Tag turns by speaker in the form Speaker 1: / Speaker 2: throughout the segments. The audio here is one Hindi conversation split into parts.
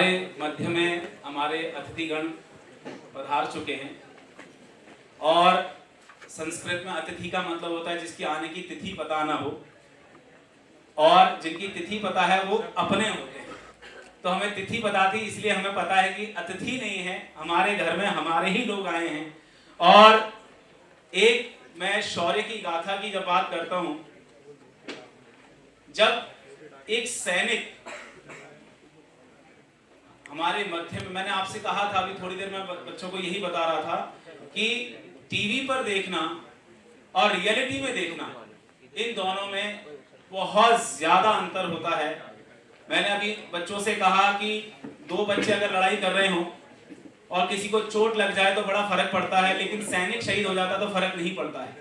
Speaker 1: हमारे मध्य में हमारे अतिथिगण पधार चुके हैं और संस्कृत में अतिथि का मतलब होता है जिसकी आने की तिथि पता ना हो, और जिनकी तिथि पता है वो अपने होते हैं। तो हमें तिथि पता थी, इसलिए हमें पता है कि अतिथि नहीं है, हमारे घर में हमारे ही लोग आए हैं। और एक मैं शौर्य की गाथा की जब बात करता हूं, जब एक सैनिक हमारे मध्य में, मैंने आपसे कहा था अभी थोड़ी देर में बच्चों को यही बता रहा था कि टीवी पर देखना और रियलिटी में देखना, इन दोनों में बहुत ज्यादा अंतर होता है। मैंने अभी बच्चों से कहा कि दो बच्चे अगर लड़ाई कर रहे हो और किसी को चोट लग जाए तो बड़ा फर्क पड़ता है, लेकिन सैनिक शहीद हो जाता तो फर्क नहीं पड़ता है।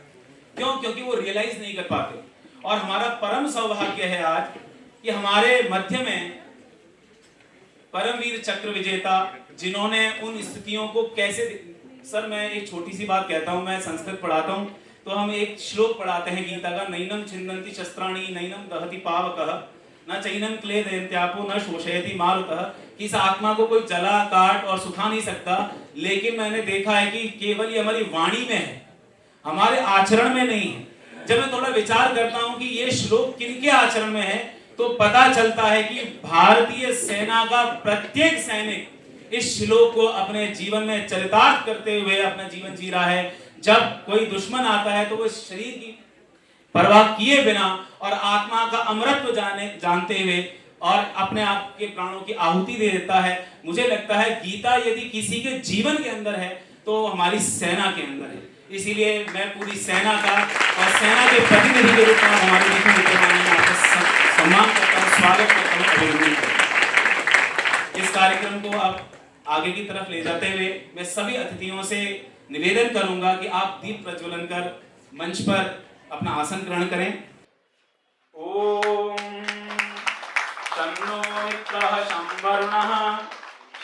Speaker 1: क्यों? क्योंकि वो रियलाइज नहीं कर पाते। और हमारा परम सौभाग्य है आज कि हमारे मध्य में परमवीर चक्र विजेता, जिन्होंने उन स्थितियों को कैसे, सर मैं एक छोटी सी बात कहता हूं, मैं संस्कृत पढ़ाता हूं तो हम एक श्लोक पढ़ाते हैं गीता का, नैनम छिन्दन्ति शस्त्राणि नैनम दहति पावकः न चैनम क्लेदयन्त्यापो न शोषयति मारुतः, कि इस आत्मा को कोई जला काट और सुखा नहीं सकता। लेकिन मैंने देखा है कि केवल ये हमारी वाणी में है, हमारे आचरण में नहीं है। जब मैं थोड़ा विचार करता हूं कि ये श्लोक किनके आचरण में है, तो पता चलता है कि भारतीय सेना का प्रत्येक सैनिक इस श्लोक को अपने जीवन में चरितार्थ करते हुए अपना जीवन जी रहा है। जब कोई दुश्मन आता है तो वो शरीर की परवाह किए बिना और आत्मा का अमरत्व जानते हुए और अपने आप के प्राणों की आहुति दे देता है। मुझे लगता है गीता यदि किसी के जीवन के अंदर है तो हमारी सेना के अंदर है। इसीलिए मैं पूरी सेना का और सेना के प्रतिनिधि के रूप में हमारे सम्मान करता हूँ, स्वागत करता हूँ, अभिनंदन करता हूँ। इस कार्यक्रम को अब आगे की तरफ ले जाते हुए मैं सभी अतिथियों से निवेदन करूंगा कि आप दीप प्रज्वलन कर मंच पर अपना आसन ग्रहण करें। ओम शन्नो मित्रः संवरुणः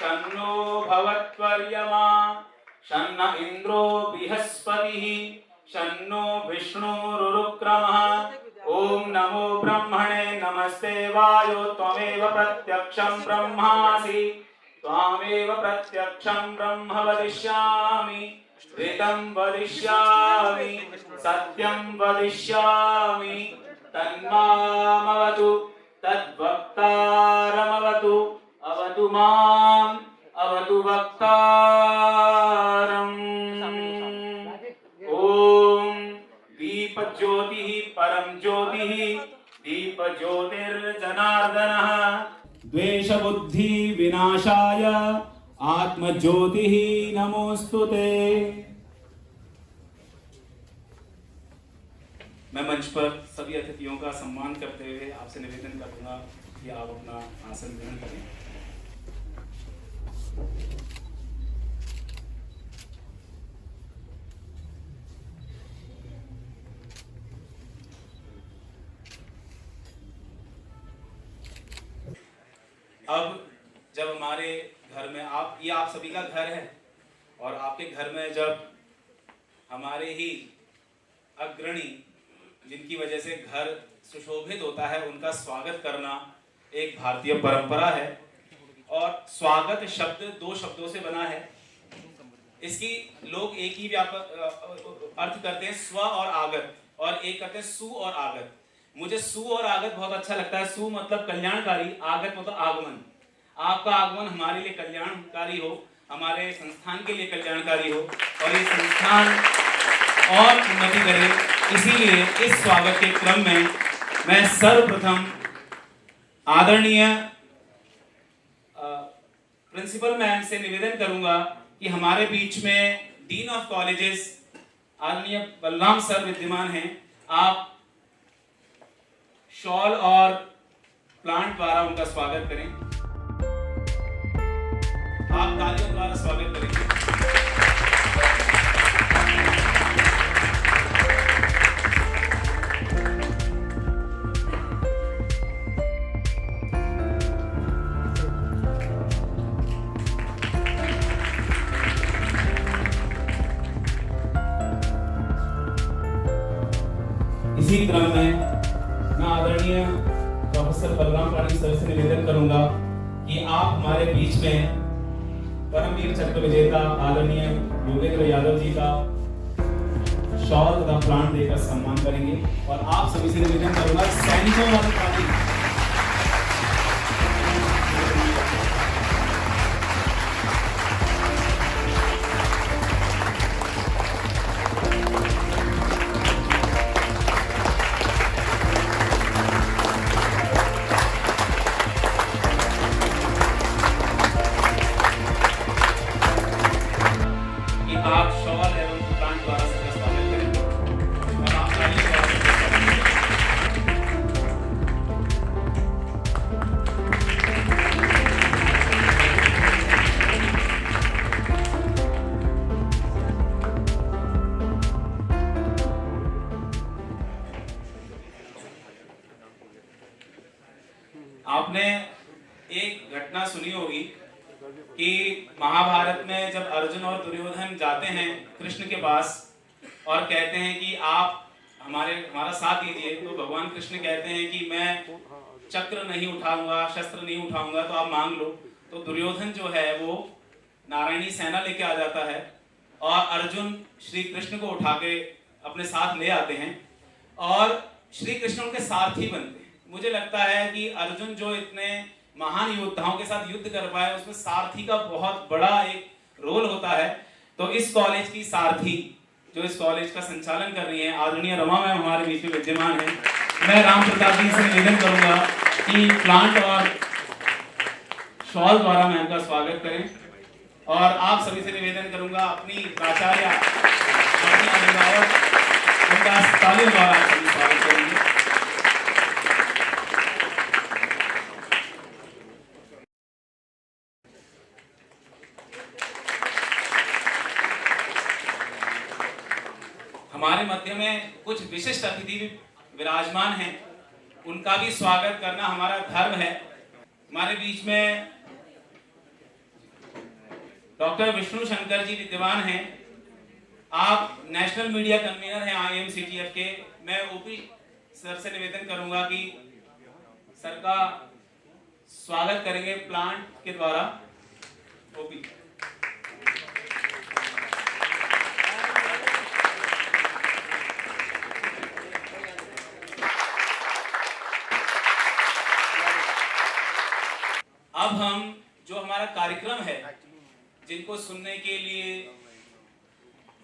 Speaker 1: शन्नो भवत्वर्यमा शन्न इन्द्रो बृहस्पतिः शन्नो विष्णुरुक्रमः। ओम नमो ब्रह्मणे नमस्ते वायो त्वमेव प्रत्यक्षं ब्रह्मासि त्वामेव प्रत्यक्षं ब्रह्म वदिष्यामि ऋतं वदिष्यामि सत्यं वदिष्यामि तन्मामवतु तद्वक्तारमवतु अवतु माम् अवतु वक्तारम्। ओम दीप ज्योतिः परम ज्योतिः दीप ज्योतिर्जनार्दनः द्वेष बुद्धि विनाशाय आत्म ज्योतिः नमोस्तुते। मैं मंच पर सभी अतिथियों का सम्मान करते हुए आपसे निवेदन करूंगा कि आप अपना आसन ग्रहण करें। अब जब हमारे घर में ये आप सभी का घर है और आपके घर में जब हमारे ही अग्रणी जिनकी वजह से घर सुशोभित होता है उनका स्वागत करना एक भारतीय परंपरा है। और स्वागत शब्द दो शब्दों से बना है। इसकी लोग एक ही अर्थ करते हैं, स्व और आगत, और एक करते हैं सु और आगत। मुझे सु और आगत बहुत अच्छा लगता है। सु मतलब कल्याणकारी, आगत मतलब आगमन। आपका आगमन हमारे लिए कल्याणकारी हो, हमारे संस्थान के लिए कल्याणकारी हो और ये संस्थान और उन्नति करे। इसीलिए इस स्वागत के क्रम में मैं सर्वप्रथम आदरणीय प्रिंसिपल मैम से निवेदन करूंगा कि हमारे बीच में डीन ऑफ कॉलेजेस आदरणीय बलराम सर विद्यमान हैं। आप शॉल और प्लांट द्वारा उनका स्वागत करें। आप तालियों द्वारा स्वागत करेंगे। इसी क्रम में मैं आदरणीय प्रोफेसर बलराम पाटिल सर से निवेदन करूंगा कि आप हमारे बीच में परमवीर चक्र विजेता आदरणीय योगेंद्र यादव जी का शॉल तथा प्लांट देकर सम्मान करेंगे और आप सभी से निवेदन करूंगा सैनिकों वाली पार्टी आप शॉल एवं प्लांट द्वारा से प्रस्तावित करेंगे और आप ताली आपने एक घटना सुनी होगी कि महाभारत में जब अर्जुन और दुर्योधन जाते हैं कृष्ण के पास और कहते हैं कि आप हमारा साथ दीजिए, तो भगवान कृष्ण कहते हैं कि मैं चक्र नहीं उठाऊंगा, शस्त्र नहीं उठाऊंगा, तो आप मांग लो। तो दुर्योधन जो है वो नारायणी सेना लेके आ जाता है और अर्जुन श्री कृष्ण को उठा के अपने साथ ले आते हैं और श्री कृष्ण उनके सारथी बनते हैं। मुझे लगता है कि अर्जुन जो इतने महान योद्धाओं के साथ युद्ध कर पाए उसमें सारथी का बहुत बड़ा एक रोल होता है। तो इस कॉलेज की सारथी जो इस कॉलेज का संचालन कर रही है आदरणीय रमा मैम हमारे बीच में विद्यमान है। मैं राम प्रताप जी से निवेदन करूंगा कि प्लांट और शॉल द्वारा मैम का स्वागत करें और आप सभी से निवेदन करूंगा अपनी प्राचार्य अपनी अभिभावक उनका तालियों द्वारा आप सभी स्वागत करेंगे। हमारे मध्य में कुछ विशिष्ट अतिथि विराजमान हैं, उनका भी स्वागत करना हमारा धर्म है। हमारे बीच में डॉक्टर विष्णु शंकर जी विद्यमान हैं। आप नेशनल मीडिया कन्वीनर हैं IMCTF के। मैं ओपी सर से निवेदन करूंगा कि सर का स्वागत करेंगे प्लांट के द्वारा। ओपी अब हम जो हमारा कार्यक्रम है, जिनको सुनने के लिए,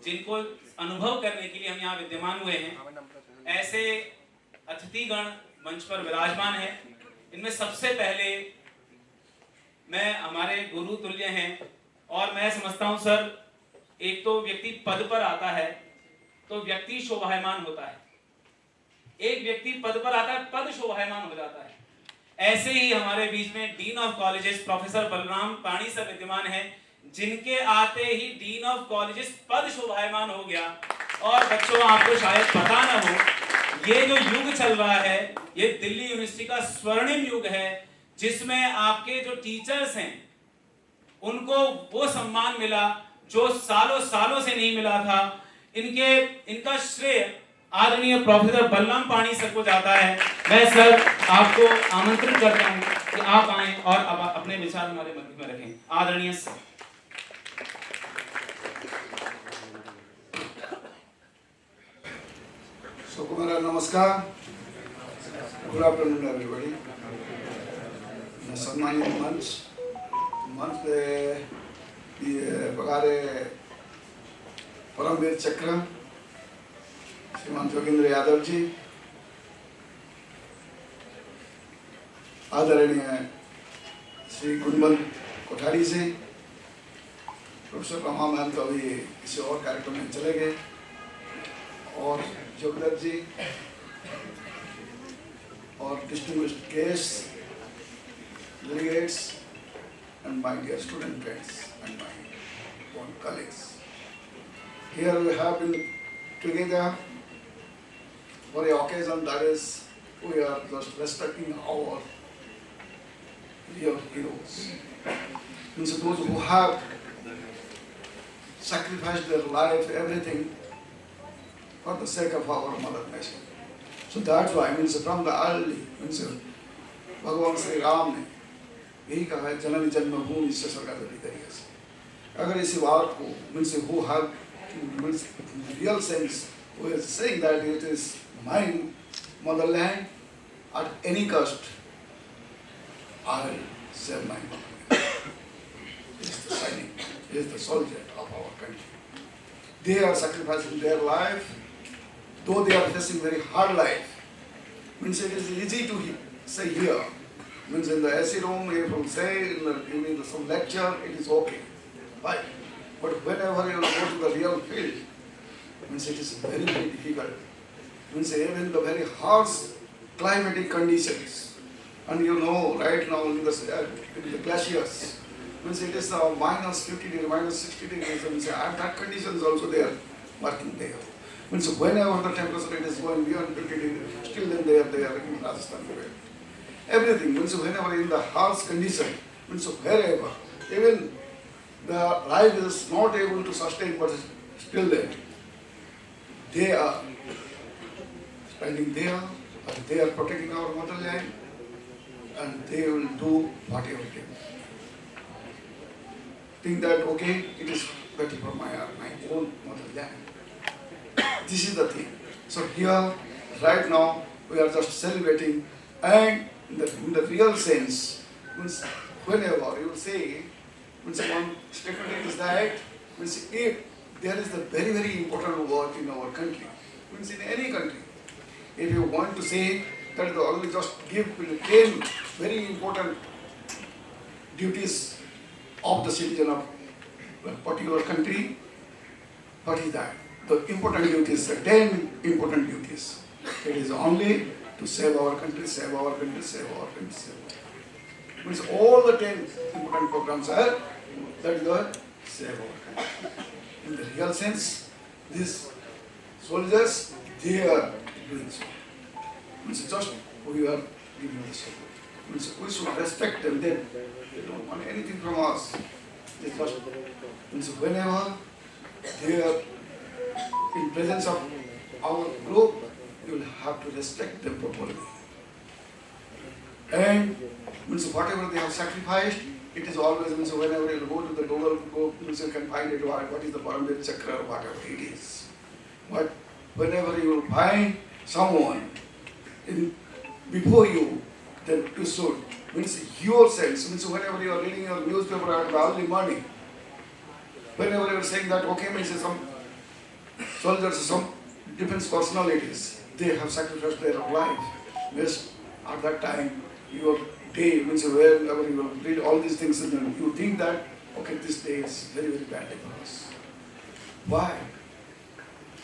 Speaker 1: जिनको अनुभव करने के लिए हम यहाँ विद्यमान हुए हैं, ऐसे अतिथिगण मंच पर विराजमान हैं। इनमें सबसे पहले मैं हमारे गुरु तुल्य हैं और मैं समझता हूँ सर, एक तो व्यक्ति पद पर आता है तो व्यक्ति शोभायमान होता है, एक व्यक्ति पद पर आता है पद शोभायमान हो जाता है। ऐसे ही हमारे बीच में dean of colleges professor Balram पाणी सर विद्यमान हैं, जिनके आते ही डीन ऑफ कॉलेजेस पद शोभायमान हो गया। और बच्चों आपको शायद पता ना हो, ये जो युग चल रहा है ये दिल्ली यूनिवर्सिटी का स्वर्णिम युग है, जिसमें आपके जो टीचर्स हैं उनको वो सम्मान मिला जो सालों सालों से नहीं मिला था। इनका श्रेय आदरणीय प्रोफेसर बलराम पाणी सर को जाता है। मैं सर आपको आमंत्रित करता हूं कि आप आएं और अब अपने विचार हमारे मध्य में रखें। आदरणीय sir.
Speaker 2: Sukumara, namaskar. Good afternoon, everybody. सम्मानित मंच पे ये पगारे परमवीर चक्र श्रीमान योगेंद्र यादव जी, आदरणीय श्री गुणवल कोठारी से, प्रोफेसर रमा मैम तो अभी किसी और कार्यक्रम में चले गए, और जोगदत्त जी और distinguished guests, delegates, and my dear student friends and my own colleagues. Here we have been together for a occasion that is we are just respecting our real heroes. Means those who have sacrificed their life, everything for the sake of our mother nation. So that's why means from the early means Bhagavan Sri Ram ने यही कहा है जननी जन्मभूमि से स्वर्गादपि गरीयसी। अगर इसी बात को means who have means real sense, who is saying that it is my motherland at any cost, I will save my motherland. He is the sainik, he is the soldier of our country. They are sacrificing their life, though they are facing very hard life. Means it is easy to say here. Means in the AC room, if you say in some lecture, it is okay. Right? But whenever you go to the real field, means it is very, very difficult. Means even the very harsh climatic conditions. And you know, right now in the glaciers, means it is minus 50 degrees, minus 60 degrees, and at that conditions also they are working there. Means whenever the temperature it is going beyond 50 degrees, still then they are in Rajasthan. Everything, means whenever in the harsh condition, means wherever, even the life is not able to sustain, but still then, they are standing there, and they are protecting our motherland, and they will do whatever it is. Think that, okay, it is better for my own motherland. This is the thing. So here, right now, we are just celebrating, and in the real sense, means whenever you say, means one statement is that, means if there is the very, very important work in our country, means in any country, if you want to say that the only just give 10 very important duties of the citizen of a particular country, what is that? The important duties, the 10 important duties. It is only to save our country, save our country, save our country, save our country. Means all the 10 important programs are that is the save our country. In the real sense, these soldiers, they are doing so. Means just we are giving the support. Means we should respect them. They don't want anything from us. They just means whenever they are in presence of our group, you will have to respect them properly. And means whatever they have sacrificed, it is always means whenever you go to the Google, means you can find it what is the Paramvir Chakra or whatever it is. But whenever you will find someone before you, then you should means your sense, means whenever you are reading your newspaper at the early morning, whenever you are saying that okay, means some soldiers, some defense personalities, they have sacrificed their life. Means at that time, your day, means wherever you read all these things, and you think that okay, this day is very, very bad day for us. Why?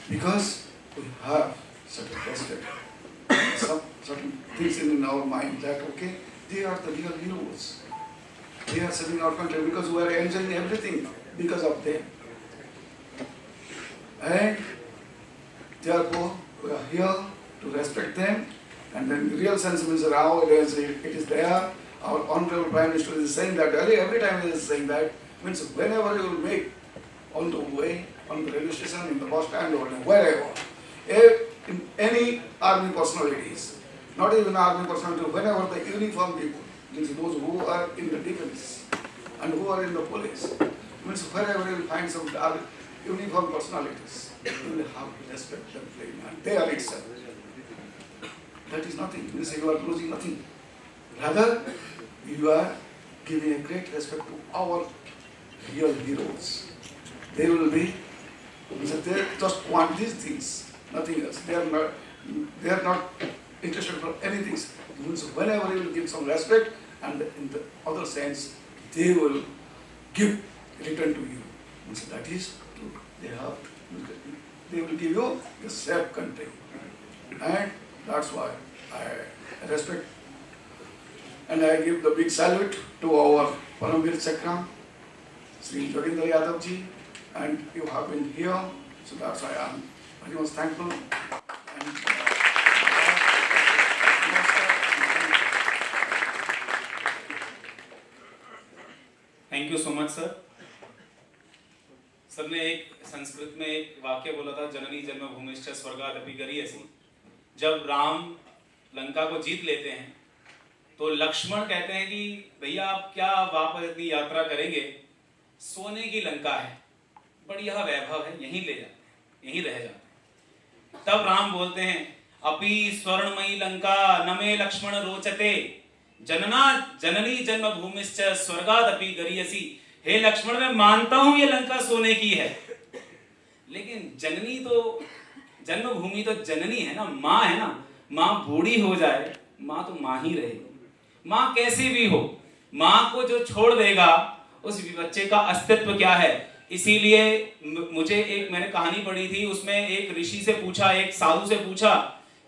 Speaker 2: Because we have certain respect, some certain things in our mind that okay, they are the real heroes. They are saving our country because we are enjoying everything because of them. And therefore, we are here to respect them. And then the real sense means nowadays it is there. Our Honorable Prime Minister is saying that every time he is saying that, means whenever you will make on the way, on the railway station, in the bus stand or wherever, in any army personalities, not even army personalities, whenever the uniform people, means those who are in the defense and who are in the police, means wherever you will find some uniform personalities, you will have to respect them, and they are itself. That is nothing, means you are losing nothing. Rather, you are giving a great respect to our real heroes. They will be, they just want these things, nothing else. They are not interested for anything. Means whenever you will give some respect, and in the other sense, they will give return to you. Means that is true. They will give you a safe country. And that's why I respect and I give the big salute to our Paramvir Chakra, Sri Jogindra Yadav ji, and you have been here, so that's why I am very much thankful. And,
Speaker 1: thank you so much sir. Sir ने एक संस्कृत में एक वाक्य बोला था, जननी जन्मभूमिश्च स्वर्गादपि गरीयसी। जब राम लंका को जीत लेते हैं तो लक्ष्मण कहते हैं कि भैया आप क्या वापस इतनी यात्रा करेंगे, सोने की लंका है, बढ़िया वैभव है, यहीं ले जाते हैं, यहीं रह जाते हैं। तब राम बोलते हैं अपि स्वर्णमयी लंका न मे लक्ष्मण रोचते जनना जननी जन्मभूमिश्च स्वर्गादपि गरीयसी। हे लक्ष्मण, मैं मानता हूं ये लंका सोने की है, लेकिन जननी तो जन्मभूमि तो जननी है ना, माँ है ना। माँ बूढ़ी हो जाए, माँ तो माँ ही रहेगी। माँ कैसी भी हो, माँ को जो छोड़ देगा उस बच्चे का अस्तित्व क्या है। इसीलिए मुझे मैंने कहानी पढ़ी थी, उसमें एक ऋषि से पूछा, एक साधु से पूछा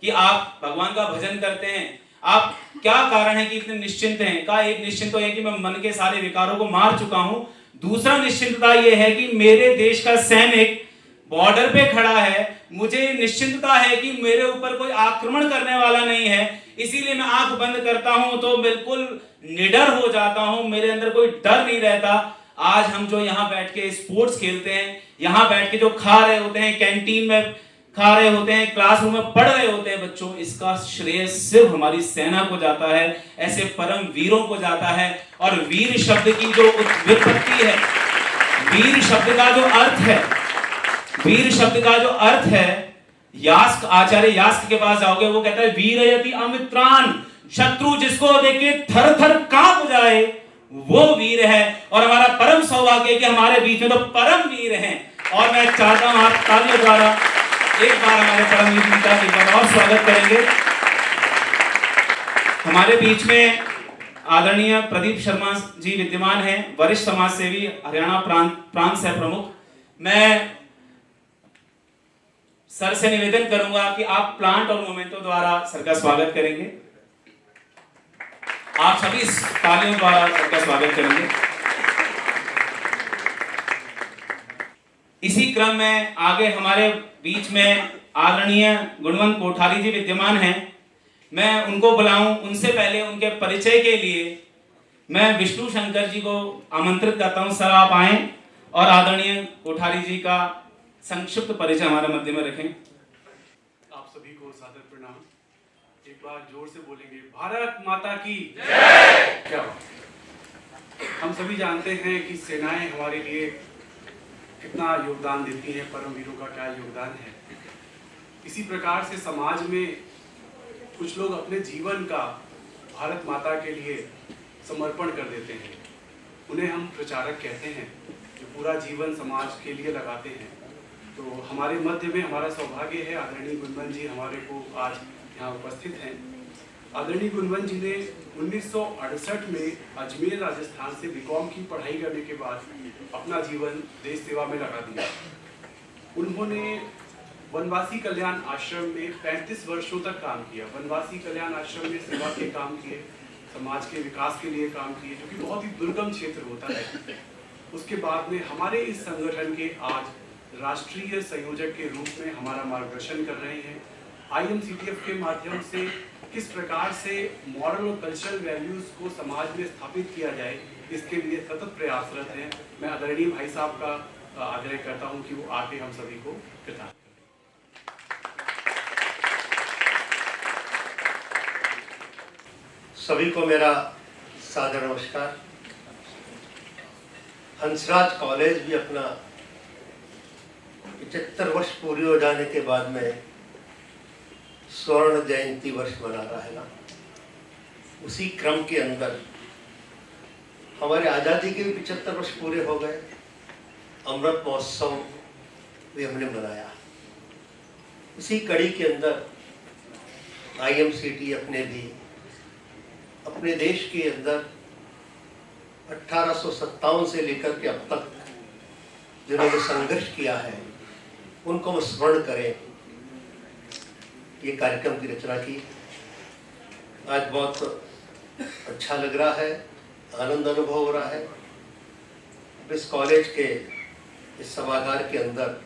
Speaker 1: कि आप भगवान का भजन करते हैं, आप क्या कारण है कि इतने निश्चिंत हैं। कहा एक निश्चिंत तो है कि मैं मन के सारे विकारों को मार चुका हूं, दूसरा निश्चिंतता यह है कि मेरे देश का सैनिक बॉर्डर पे खड़ा है, मुझे निश्चिंतता है कि मेरे ऊपर कोई आक्रमण करने वाला नहीं है, इसीलिए मैं आंख बंद करता हूं तो बिल्कुल निडर हो जाता हूं, मेरे अंदर कोई डर नहीं रहता। आज हम जो यहाँ बैठ के स्पोर्ट्स खेलते हैं, यहाँ बैठ के जो खा रहे होते हैं, कैंटीन में खा रहे होते हैं, क्लासरूम में पढ़ रहे होते हैं बच्चों, इसका श्रेय सिर्फ हमारी सेना को जाता है, ऐसे परम वीरों को जाता है। और वीर शब्द की जो व्युत्पत्ति है, वीर शब्द का जो अर्थ है, वीर शब्द का जो अर्थ है, यास्क, आचार्य यास्क के पास जाओगे, वो कहता है वीरयति अमित्रान, शत्रु जिसको देख के थर थर कांप जाए वो वीर है। और हमारा परम सौभाग्य है कि हमारे बीच में तो परम वीर हैं। और मैं चाहता हूं आप तालियों द्वारा एक बार हमारे परम वीर जी का एक बार और स्वागत करेंगे। हमारे बीच में आदरणीय प्रदीप शर्मा जी विद्यमान हैं, वरिष्ठ समाज सेवी, हरियाणा प्रांत सह प्रमुख। मैं सर से निवेदन करूंगा कि आप प्लांट और मोमेंटो द्वारा सर का स्वागत करेंगे। आप सभी तालियों द्वारा सर का स्वागत करेंगे। इसी क्रम में आगे हमारे बीच में आदरणीय गुणवंत कोठारी जी विद्यमान हैं। मैं उनको बुलाऊं, उनसे पहले उनके परिचय के लिए मैं विष्णु शंकर जी को आमंत्रित करता हूं। सर आप आए और आदरणीय कोठारी जी का संक्षिप्त परिचय हमारे मध्य में रखें।
Speaker 3: आप सभी को सादर प्रणाम। एक बार जोर से बोलेंगे, भारत माता की जय। क्या हम सभी जानते हैं कि सेनाएं हमारे लिए कितना योगदान देती हैं, परम वीरों का क्या योगदान है। इसी प्रकार से समाज में कुछ लोग अपने जीवन का भारत माता के लिए समर्पण कर देते हैं, उन्हें हम प्रचारक कहते हैं, जो पूरा जीवन समाज के लिए लगाते हैं। तो हमारे मध्य में हमारा सौभाग्य है, आदरणीय गुणवंत जी हमारे को आज यहाँ उपस्थित हैं। आदरणीय गुणवंत जी ने 1968 में अजमेर राजस्थान से बीकॉम की पढ़ाई करने के बाद अपना जीवन देश सेवा में लगा दिया। उन्होंने वनवासी कल्याण आश्रम में 35 वर्षों तक काम किया। वनवासी कल्याण आश्रम में सेवा के काम किए, समाज के विकास के लिए काम किए, जो कि बहुत ही दुर्गम क्षेत्र होता है। उसके बाद में हमारे इस संगठन के आज राष्ट्रीय संयोजक के रूप में हमारा मार्गदर्शन कर रहे हैं। IMCTF के माध्यम से किस प्रकार से मॉरल और कल्चरल वैल्यूज को समाज में स्थापित किया जाए, इसके लिए सतत प्रयासरत हैं। मैं आदरणीय भाई साहब का आग्रह करता हूं कि वो आके हम सभी को कृतज्ञ करें।
Speaker 4: सभी को मेरा सादर नमस्कार। हंसराज कॉलेज भी अपना 75 वर्ष पूरी हो जाने के बाद में स्वर्ण जयंती वर्ष मना रहा है ना। उसी क्रम के अंदर हमारे आज़ादी के भी 75 वर्ष पूरे हो गए। अमृत महोत्सव भी हमने मनाया। उसी कड़ी के अंदर IMCTF ने भी अपने देश के अंदर 1857 से लेकर के अब तक जिन्होंने संघर्ष किया है उनको हम स्मरण करें, ये कार्यक्रम की रचना की। आज बहुत अच्छा लग रहा है, आनंद अनुभव हो रहा है। इस कॉलेज के इस सभागार के अंदर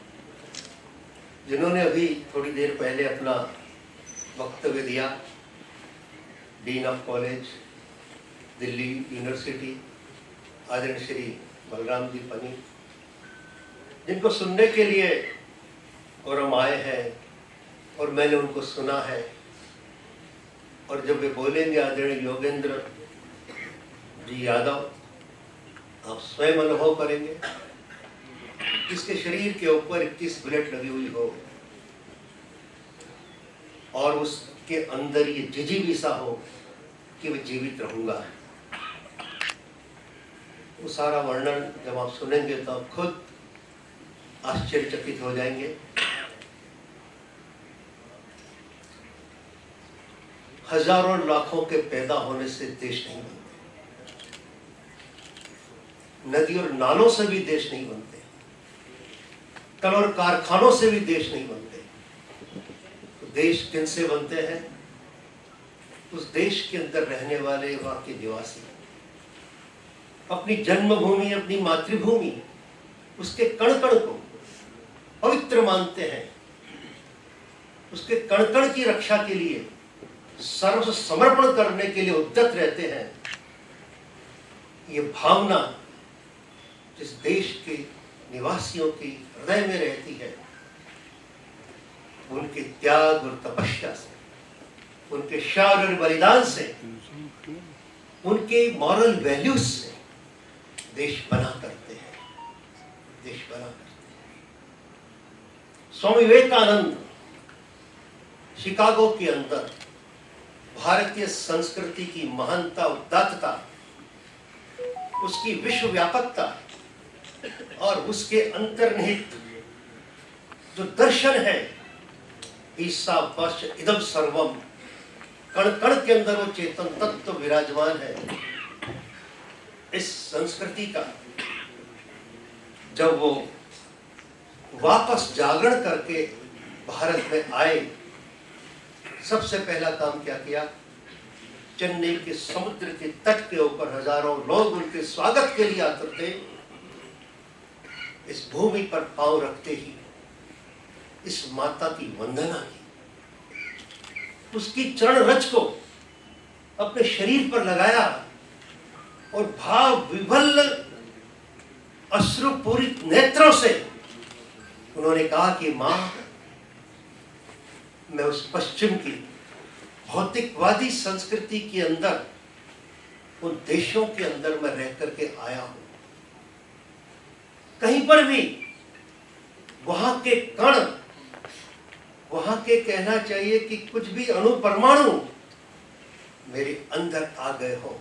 Speaker 4: जिन्होंने अभी थोड़ी देर पहले अपना वक्तव्य दिया, dean of college Delhi university आदरणीय श्री बलराम जी पनी, जिनको सुनने के लिए और हम आए हैं और मैंने उनको सुना है। और जब वे बोलेंगे आदरणीय योगेंद्र जी यादव, आप स्वयं अनुभव करेंगे इसके शरीर के ऊपर 21 बुलेट लगी हुई हो और उसके अंदर ये जिजीवी सा हो कि मैं जीवित रहूंगा। वो सारा वर्णन जब आप सुनेंगे तो आप खुद आश्चर्यचकित हो जाएंगे। हजारों लाखों के पैदा होने से देश नहीं बनते, नदी और नालों से भी देश नहीं बनते, कल और कारखानों से भी देश नहीं बनते। तो देश किन से बनते हैं? उस देश के अंदर रहने वाले वहां के निवासी अपनी जन्मभूमि, अपनी मातृभूमि, उसके कण कण को पवित्र मानते हैं, उसके कण कण की रक्षा के लिए सर्व समर्पण करने के लिए उद्यत रहते हैं। ये भावना जिस देश के निवासियों की हृदय में रहती है, उनके त्याग और तपस्या से, उनके शौर्य और बलिदान से, उनके मॉरल वैल्यूज से देश बना करते हैं, देश बना करते हैं। स्वामी विवेकानंद शिकागो के अंदर भारतीय संस्कृति की महानता, उदात्तता, उसकी विश्व व्यापकता और उसके अंतर्निहित जो दर्शन है, ईसा वर्ष इदम सर्वम, कण कण के अंदर वो चेतन तत्व विराजमान है। इस संस्कृति का जब वो वापस जागरण करके भारत में आए, सबसे पहला काम क्या किया? चेन्नई के समुद्र के तट के ऊपर हजारों लोग उनके स्वागत के लिए आते थे। इस भूमि पर पांव रखते ही इस माता की वंदना की, उसकी चरण रज को अपने शरीर पर लगाया और भाव विभल अश्रुपूरित नेत्रों से उन्होंने कहा कि मां, मैं उस पश्चिम की भौतिकवादी संस्कृति के अंदर, उन देशों के अंदर मैं रह करके आया हूं। कहीं पर भी वहां के कण, वहां के कहना चाहिए कि कुछ भी अणु परमाणु मेरे अंदर आ गए हो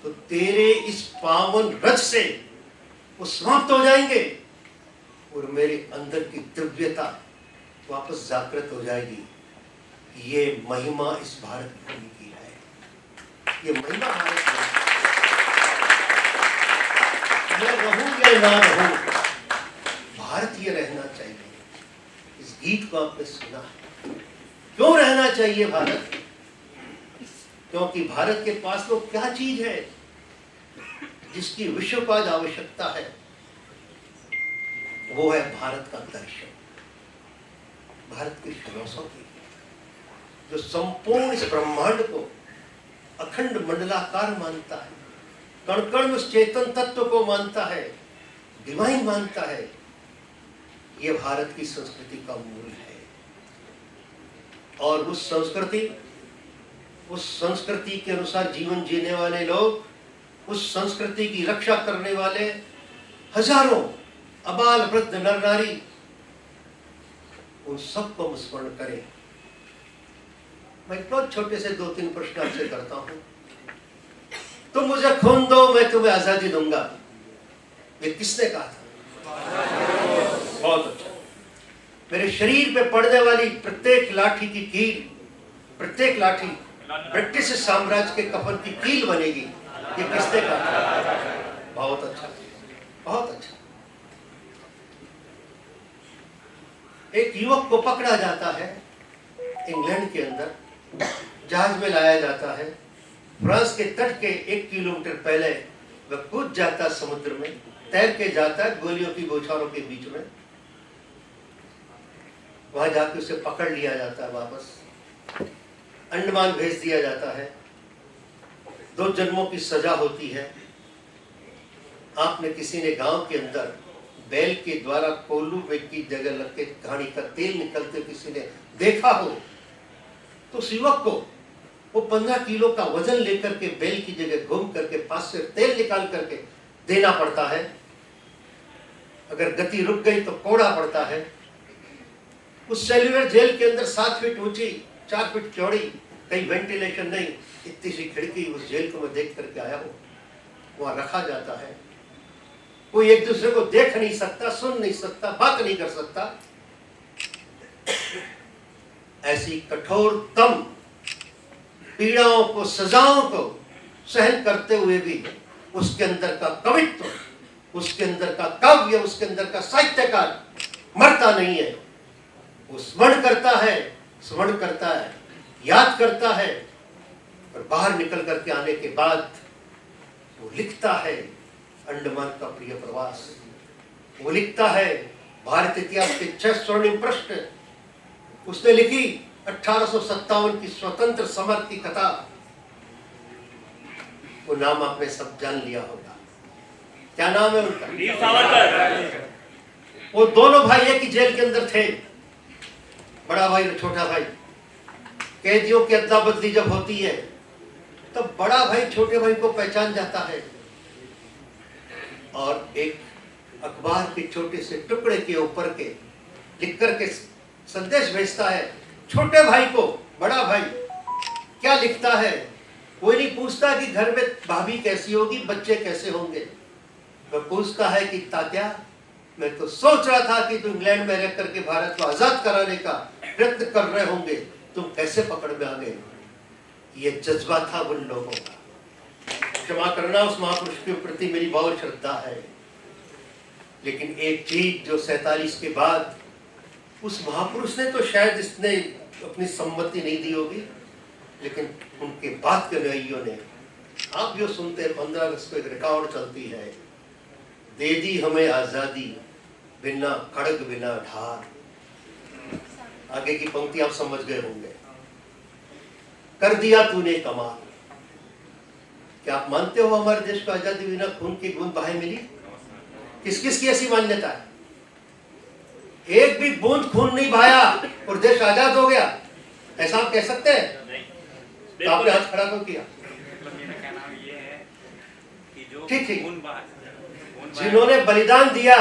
Speaker 4: तो तेरे इस पावन रज से वो समाप्त हो जाएंगे और मेरे अंदर की दिव्यता वापस जागृत हो जाएगी। ये महिमा इस भारत भूमि की है, ये महिमा भारत भूमि। मैं रहूं या ना रहूं, भारतीय रहना चाहिए। इस गीत को आपने सुना है। क्यों रहना चाहिए भारत? क्योंकि भारत के पास तो क्या चीज है जिसकी विश्व को आज आवश्यकता है? वो है भारत का दर्शन, भारत की फिलॉसफी, जो संपूर्ण इस ब्रह्मांड को अखंड मंडलाकार मानता है, कण कण में उस चेतन तत्व को मानता है, डिवाइन मानता है। ये भारत की संस्कृति का मूल है। और उस संस्कृति के अनुसार जीवन जीने वाले लोग, उस संस्कृति की रक्षा करने वाले हजारों अबाल वृद्ध नर नारी, उन सबको स्मरण करें। मैं बहुत छोटे से 2-3 प्रश्न आपसे करता हूं। तुम मुझे खून दो, मैं तुम्हें आजादी दूंगा, ये किसने कहा था? बहुत अच्छा। मेरे शरीर पे पड़ने वाली प्रत्येक लाठी की कील, प्रत्येक लाठी ब्रिटिश साम्राज्य के कफन की कील बनेगी, ये किसने कहा? बहुत अच्छा, बहुत अच्छा। एक युवक को पकड़ा जाता है इंग्लैंड के अंदर, जहाज में लाया जाता है, फ्रांस के तट के 1 किलोमीटर पहले वह कूद जाता समुद्र में, तैर के जाता है गोलियों की बौछारों के बीच में। वहां जाके उसे पकड़ लिया जाता है, वापस अंडमान भेज दिया जाता है। 2 जन्मों की सजा होती है। आपने किसी ने गांव के अंदर बैल के द्वारा कोल्लू में की जगह लग के घानी का तेल निकलते किसी ने देखा हो तो उस युवक को वो 15 किलो का वजन लेकर के बेल की जगह घूम करके पास से तेल निकाल करके देना पड़ता है। अगर गति रुक गई तो कोड़ा पड़ता है। उस सेल्युलर जेल के अंदर 7 फीट ऊंची, 4 फीट चौड़ी, कहीं वेंटिलेशन नहीं, इतनी सी खिड़की, उस जेल को मैं देख करके आया हूं। वहां रखा जाता है, कोई एक दूसरे को देख नहीं सकता, सुन नहीं सकता, बात नहीं कर सकता। ऐसी कठोरतम पीड़ाओं को, सजाओं को सहन करते हुए भी उसके अंदर का कवित्व, उसके अंदर का काव्य, उसके अंदर का साहित्यकार मरता नहीं है। वो स्मरण करता है, याद करता है, और बाहर निकल करके आने के बाद वो लिखता है अंडमान का प्रिय प्रवास, वो लिखता है भारत इतिहास के 6 स्वर्णिम पृष्ठ। उसने लिखी 1857 की स्वतंत्र समर की कथा। वो नाम आपने सब जान लिया होगा, क्या नाम है उनका?
Speaker 1: वीर सावरकर।
Speaker 4: वो दोनों भाई एक ही जेल के अंदर थे, बड़ा भाई और छोटा भाई। कैदियों की अदला बदली जब होती है तब बड़ा भाई छोटे भाई को पहचान जाता है और एक अखबार के छोटे से टुकड़े के ऊपर के लिख करके संदेश भेजता है छोटे भाई को। बड़ा भाई क्या लिखता है? कोई नहीं पूछता कि घर में भाभी कैसी होगी, बच्चे कैसे होंगे। वह पूछता है कि तात्या, मैं तो सोच रहा था कि तुम इंग्लैंड में रह करके भारत को आजाद कराने का प्रयत्न कर रहे होंगे, तुम कैसे पकड़ में आ गए? ये जज्बा था उन लोगों का। क्षमा करना, उस महापुरुष के प्रति मेरी बहुत श्रद्धा है, लेकिन एक चीज जो 47 के बाद उस महापुरुष ने तो शायद इसने अपनी सम्मति नहीं दी होगी, लेकिन उनके बाद के अनुयायियों ने, आप जो सुनते हैं 15 अगस्त को एक रिकॉर्ड चलती है, दे दी हमें आजादी बिना खड़ग बिना ढार। आगे की पंक्ति आप समझ गए होंगे। कर दिया तूने कमाल। क्या आप मानते हो हमारे देश को आजादी बिना खून की बूंद बहाए मिली? किस किस की ऐसी मान्यता है? एक भी बूंद खून नहीं बहाया और देश आजाद हो गया, ऐसा आप कह सकते हैं? तो आपने हाथ खड़ा क्यों किया?
Speaker 5: मेरा कहना ये है कि जो
Speaker 4: ठीक ठीक,
Speaker 5: जिन्होंने
Speaker 4: बलिदान दिया।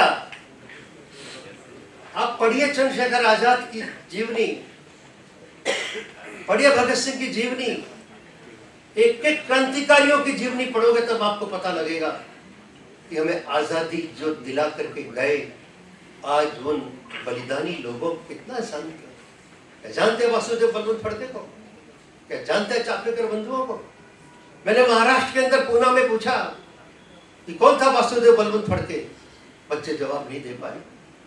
Speaker 4: आप पढ़िए चंद्रशेखर आजाद की जीवनी, पढ़िए भगत सिंह की जीवनी, एक एक क्रांतिकारियों की जीवनी पढ़ोगे तब आपको पता लगेगा कि हमें आजादी जो दिला करके गए, आज उन बलिदानी लोगों को कितना एहसान किया। क्या जानते हैं वासुदेव बलवंत फड़के को? क्या जानते हैं चापलेकर बंधुओं को? मैंने महाराष्ट्र के अंदर पूना में पूछा कि कौन था वासुदेव बलवंत फड़के, बच्चे जवाब नहीं दे पाए,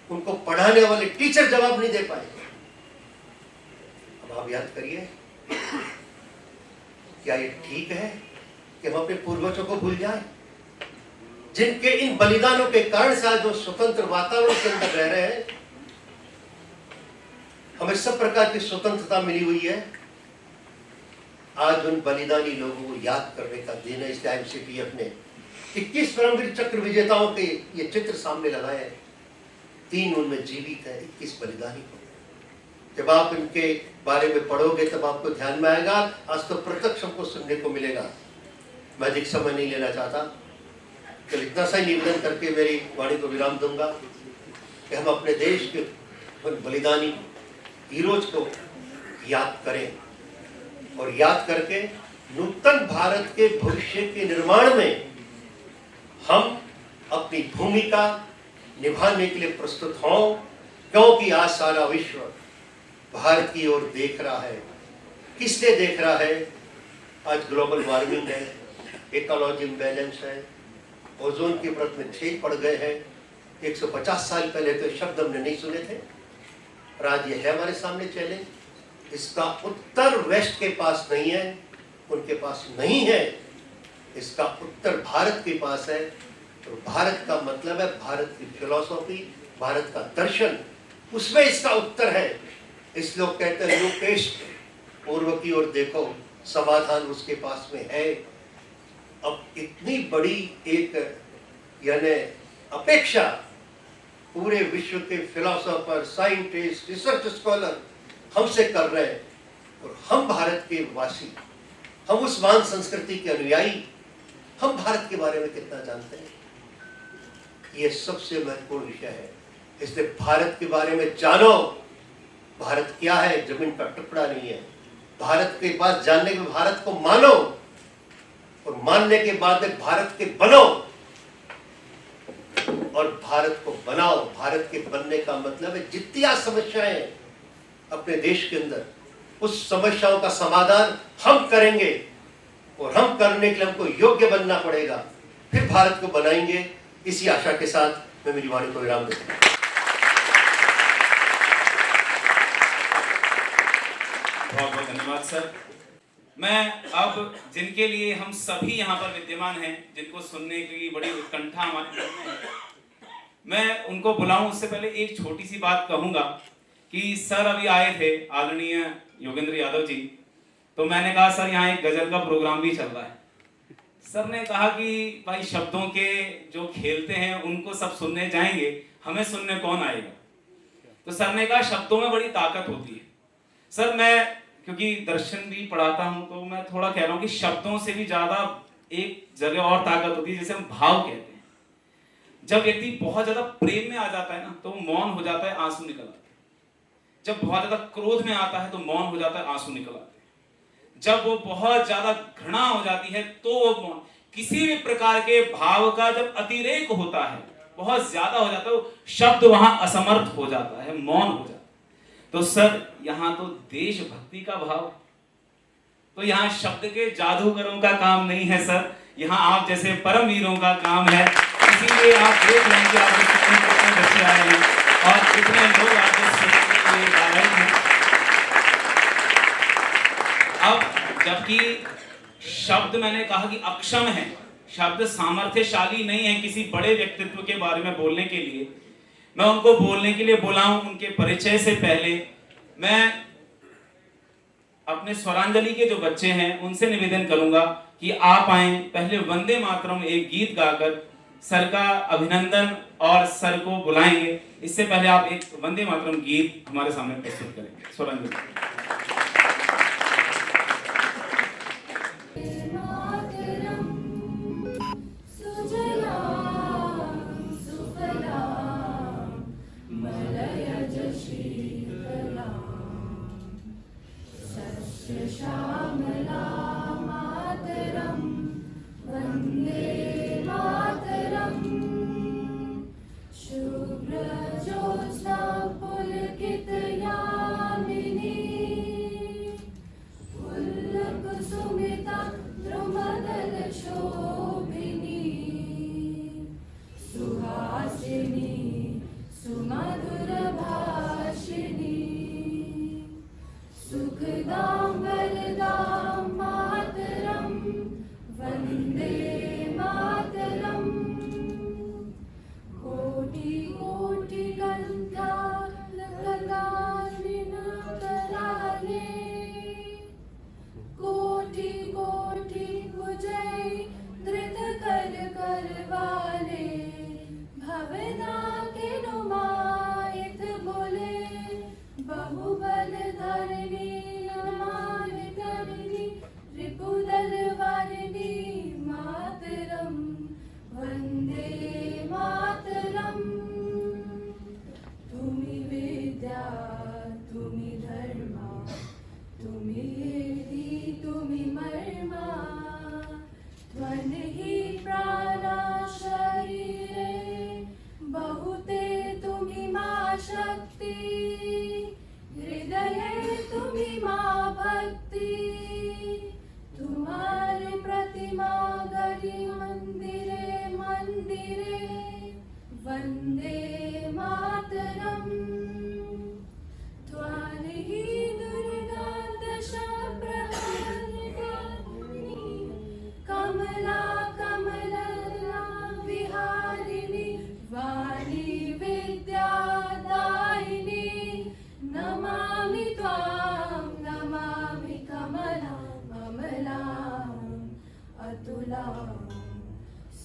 Speaker 4: उनको पढ़ाने वाले टीचर जवाब नहीं दे पाए। अब आप याद करिए, क्या ये ठीक है कि हम अपने पूर्वजों को भूल जाएं, जिनके इन बलिदानों के कारण से आज जो स्वतंत्र वातावरण के अंदर रह रहे हैं, हमें सब प्रकार की स्वतंत्रता मिली हुई है। आज उन बलिदानी लोगों को याद करने का दिन है। इसलिए IMCTF ने 21 परमवीर चक्र विजेताओं के ये चित्र सामने लगाए हैं। 3 उनमें जीवित है, 21 बलिदानी को। जब आप इनके बारे में पढ़ोगे तब आपको ध्यान में आएगा। आज तो प्रत्यक्ष हमको सुनने को मिलेगा। मैं अधिक समय नहीं लेना चाहता, तो इतना सा ही निवेदन करके मेरी वाणी को विराम दूंगा कि हम अपने देश के बलिदानी हीरोज को याद करें और याद करके नूतन भारत के भविष्य के निर्माण में हम अपनी भूमिका निभाने के लिए प्रस्तुत हों, क्योंकि आज सारा विश्व भारत की ओर देख रहा है। किस लिए देख रहा है? आज ग्लोबल वार्मिंग है, इकोलॉजी इम्बैलेंस है, ओजोन की परत में छेद पड़ गए हैं। 150 साल पहले तो शब्द हमने नहीं सुने थे, और आज ये है हमारे सामने चैलेंज। इसका उत्तर वेस्ट के पास नहीं है, उनके पास नहीं है, इसका उत्तर भारत के पास है। और भारत का मतलब है भारत की फिलॉसफी, भारत का दर्शन, उसमें इसका उत्तर है। इस लोग कहते हैं लोकेश पूर्व की ओर देखो, समाधान उसके पास में है। अब इतनी बड़ी एक यानी अपेक्षा पूरे विश्व के फिलोसोफर, साइंटिस्ट, रिसर्च स्कॉलर हमसे कर रहे हैं, और हम भारत के वासी हम उस महान संस्कृति के अनुयायी, हम भारत के बारे में कितना जानते हैं, ये सबसे महत्वपूर्ण विषय है। इसलिए भारत के बारे में जानो। भारत क्या है, जमीन पर टुकड़ा नहीं है। भारत के पास जानने के भारत को मानो, और मानने के बाद में भारत के बनो, और भारत को बनाओ। भारत के बनने का मतलब है जितनी आज समस्याएं अपने देश के अंदर, उस समस्याओं का समाधान हम करेंगे, और हम करने के लिए हमको योग्य बनना पड़ेगा, फिर भारत को बनाएंगे। इसी आशा के साथ मैं मेरी वाणी को विराम देता हूं।
Speaker 1: बहुत बहुत धन्यवाद सर। मैं अब जिनके लिए हम सभी यहाँ पर विद्यमान हैं, जिनको सुनने की बड़ी उत्कंठा हमारे मन में है, मैं उनको बुलाऊं उससे पहले एक छोटी सी बात कहूंगा कि सर अभी आए थे, आदरणीय योगेंद्र यादव जी, तो मैंने कहा सर यहाँ एक गजल का प्रोग्राम भी चल रहा है। सर ने कहा कि भाई शब्दों के जो खेलते हैं उनको सब सुनने जाएंगे, हमें सुनने कौन आएगा। तो सर ने कहा शब्दों में बड़ी ताकत होती है। सर मैं क्योंकि दर्शन भी पढ़ाता हूं, तो मैं थोड़ा कह रहा हूं कि शब्दों से भी ज्यादा एक जगह और ताकत होती है, जिसे हम भाव कहते हैं। जब व्यक्ति बहुत ज्यादा प्रेम में आ जाता है ना, तो वो मौन हो जाता है, आंसू निकल आते हैं। जब बहुत ज्यादा क्रोध में आता है तो मौन हो जाता है, आंसू निकल आते हैं। जब वो बहुत ज्यादा घृणा हो जाती है तो वो मौन, किसी भी प्रकार के भाव का जब अतिरेक होता है, बहुत ज्यादा हो जाता है, वो शब्द वहां असमर्थ हो जाता है, मौन हो जाता है। तो सर यहाँ तो देशभक्ति का भाव, तो यहाँ शब्द के जादूगरों का काम नहीं है सर, यहाँ आप जैसे परम वीरों का काम है। इसीलिए आप देख रहे हैं कि आप कितने बच्चे आए हैं और कितने लोग आपको सुनने के लिए आ रहे हैं। अब जबकि शब्द मैंने कहा कि अक्षम है, शब्द सामर्थ्यशाली नहीं है किसी बड़े व्यक्तित्व के बारे में बोलने के लिए। मैं उनको बोलने के लिए बुलाऊं, उनके परिचय से पहले मैं अपने स्वरांजलि के जो बच्चे हैं उनसे निवेदन करूंगा कि आप आए, पहले वंदे मातरम एक गीत गाकर सर का अभिनंदन और सर को बुलाएंगे। इससे पहले आप एक वंदे मातरम गीत हमारे सामने प्रस्तुत करेंगे। स्वरांजलि।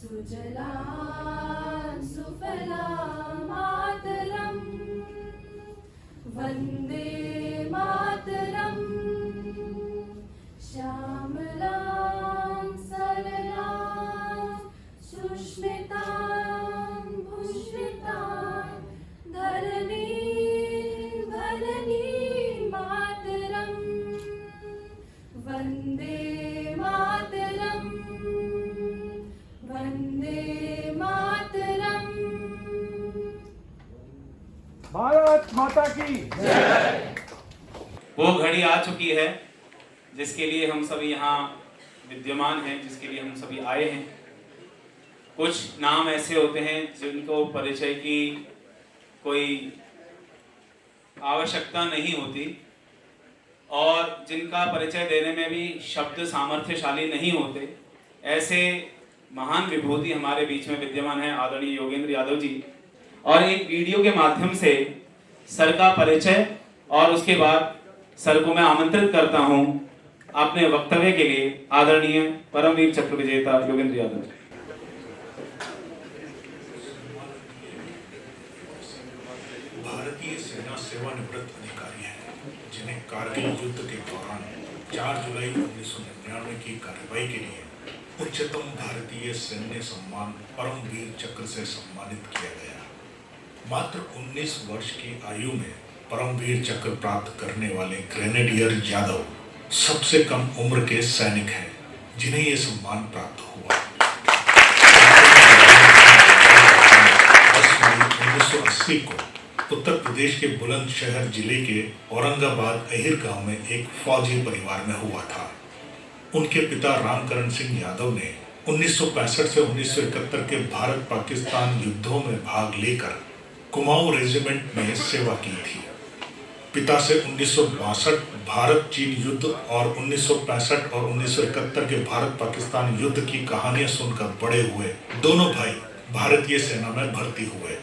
Speaker 6: सुजलां सुफलां मातरं वन्दे मातरं श्यामलां
Speaker 3: भारत माता की
Speaker 1: वो घड़ी आ चुकी है जिसके लिए हम सभी यहाँ विद्यमान हैं, जिसके लिए हम सभी आए हैं। कुछ नाम ऐसे होते हैं जिनको परिचय की कोई आवश्यकता नहीं होती और जिनका परिचय देने में भी शब्द सामर्थ्यशाली नहीं होते। ऐसे महान विभूति हमारे बीच में विद्यमान है आदरणीय योगेंद्र यादव जी, और एक वीडियो के माध्यम से सर का परिचय और उसके बाद सर को मैं आमंत्रित करता हूं अपने वक्तव्य के लिए आदरणीय परमवीर चक्र विजेता योगेंद्र यादव।
Speaker 7: भारतीय सेना सेवानिवृत्त अधिकारी हैं जिन्हें कारगिल युद्ध के दौरान 4 जुलाई 1999 की कार्रवाई के लिए उच्चतम भारतीय सैन्य सम्मान परमवीर चक्र से सम्मानित किया गया। मात्र 19 वर्ष की आयु में परमवीर चक्र प्राप्त करने वाले ग्रेनेडियर यादव सबसे कम उम्र के सैनिक हैं जिन्हें ये सम्मान प्राप्त हुआ। 10 मई 1980 को उत्तर प्रदेश के बुलंदशहर जिले के औरंगाबाद अहिर गांव में एक फौजी परिवार में हुआ था। उनके पिता रामकरण सिंह यादव ने 1965 से 1971 के भारत पाकिस्तान युद्धों में भाग लेकर कुमाऊं रेजिमेंट में सेवा की थी। पिता से 1962 भारत चीन युद्ध और 1965 और 1971 के भारत पाकिस्तान युद्ध की कहानियां सुनकर बड़े हुए दोनों भाई भारतीय सेना में भर्ती हुए।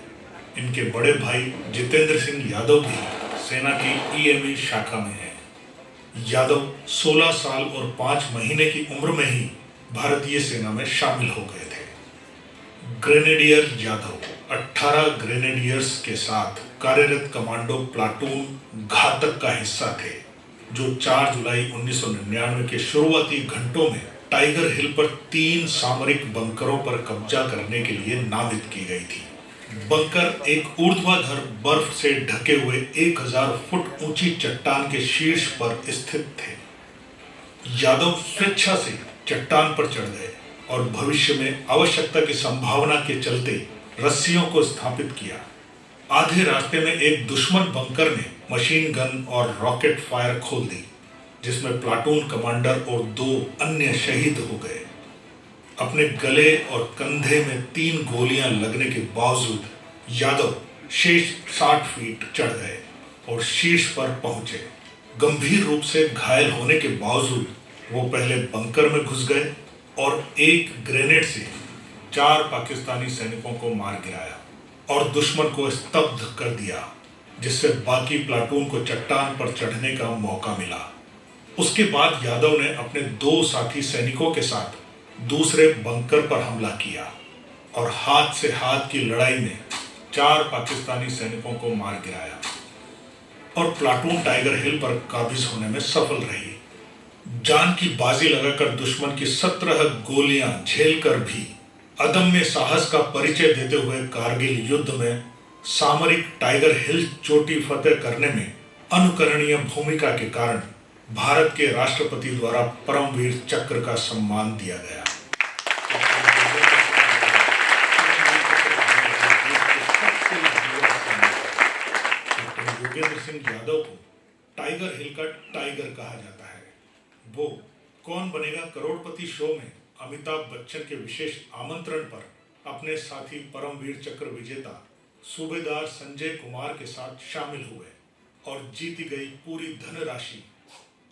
Speaker 7: इनके बड़े भाई जितेंद्र सिंह यादव भी सेना की ईएमई शाखा में हैं। यादव 16 साल और 5 महीने की उम्र में ही भारतीय सेना में शामिल हो गए थे। ग्रेनेडियर यादव 18 ग्रेनेडियर्स के साथ कार्यरत कमांडो प्लाटून घातक का हिस्सा थे, जो 4 जुलाई 1999 के शुरुआती घंटों में टाइगर हिल पर 3 सामरिक बंकरों पर कब्जा करने के लिए नामित की गई थी। बंकर एक ऊर्ध्वाधर बर्फ से ढके हुए 1000 फुट ऊंची चट्टान के शीर्ष पर स्थित थे। यादव स्वेच्छा से चट्टान पर चढ़ गए और भविष्य में आवश्यकता की संभावना के चलते रस्सियों को स्थापित किया। आधे रास्ते में एक दुश्मन बंकर ने मशीन गन और रॉकेट फायर खोल दी, जिसमें प्लाटून कमांडर और 2 अन्य शहीद हो गए। अपने गले और कंधे में 3 गोलियां लगने के बावजूद यादव शेष 60 फीट चढ़ गए और शीर्ष पर पहुंचे। गंभीर रूप से घायल होने के बावजूद वो पहले बंकर में घुस गए और एक ग्रेनेड से 4 पाकिस्तानी सैनिकों को मार गिराया और दुश्मन को स्तब्ध कर दिया, जिससे बाकी प्लाटून को चट्टान पर चढ़ने का मौका मिला। उसके बाद यादव ने अपने 2 साथी सैनिकों के साथ दूसरे बंकर पर हमला किया और हाथ से हाथ की लड़ाई में 4 पाकिस्तानी सैनिकों को मार गिराया और प्लाटून टाइगर हिल पर काबिज होने में सफल रही। जान की बाजी लगाकर दुश्मन की 17 गोलियां झेलकर भी अदम्य साहस का परिचय देते हुए कारगिल युद्ध में सामरिक टाइगर हिल चोटी फतेह करने में अनुकरणीय भूमिका के कारण भारत के राष्ट्रपति द्वारा परमवीर चक्र का सम्मान दिया गया। योगेंद्र सिंह यादव को टाइगर हिल का टाइगर कहा जाता है। वो कौन बनेगा करोड़पति शो में अमिताभ बच्चन के विशेष आमंत्रण पर अपने साथी परमवीर चक्र विजेता सूबेदार संजय कुमार के साथ शामिल हुए और जीती गई पूरी धनराशि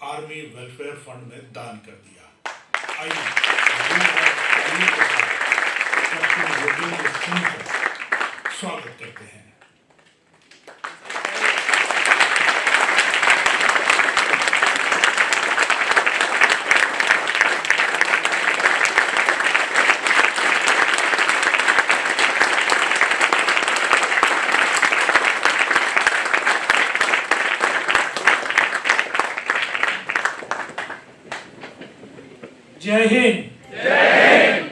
Speaker 7: आर्मी वेलफेयर फंड में दान कर दिया। आइए कैप्टन योगेंद्र सिंह का स्वागत करते हैं।
Speaker 8: जय हिंद। जय हिंद।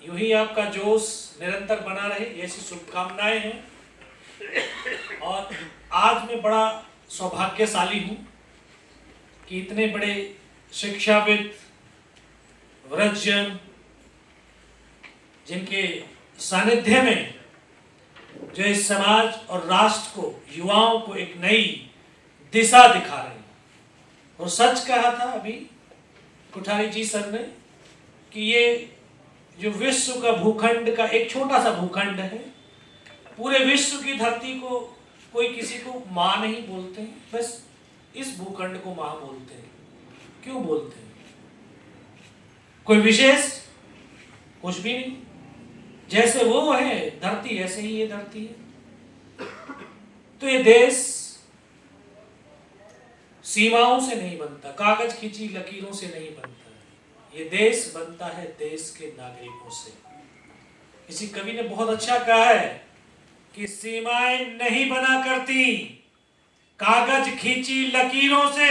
Speaker 8: यूं ही आपका जोश निरंतर बना रहे, ऐसी शुभकामनाएं हैं। और आज मैं बड़ा सौभाग्यशाली हूं कि इतने बड़े शिक्षाविद वृद्धजन जिनके सानिध्य में जो इस समाज और राष्ट्र को, युवाओं को एक नई दिशा दिखा रहे हैं। और सच कहा था अभी कोठारी जी सर ने कि ये जो विश्व का भूखंड का एक छोटा सा भूखंड है, पूरे विश्व की धरती को कोई किसी को माँ नहीं बोलते हैं, बस इस भूखंड को माँ बोलते हैं। क्यों बोलते हैं? कोई विशेष कुछ भी नहीं, जैसे वो है धरती ऐसे ही ये धरती है। तो ये देश सीमाओं से नहीं बनता, कागज खींची लकीरों से नहीं बनता। ये देश बनता है देश के नागरिकों से। किसी कवि ने बहुत अच्छा कहा है कि सीमाएं नहीं बना करती कागज खींची लकीरों से,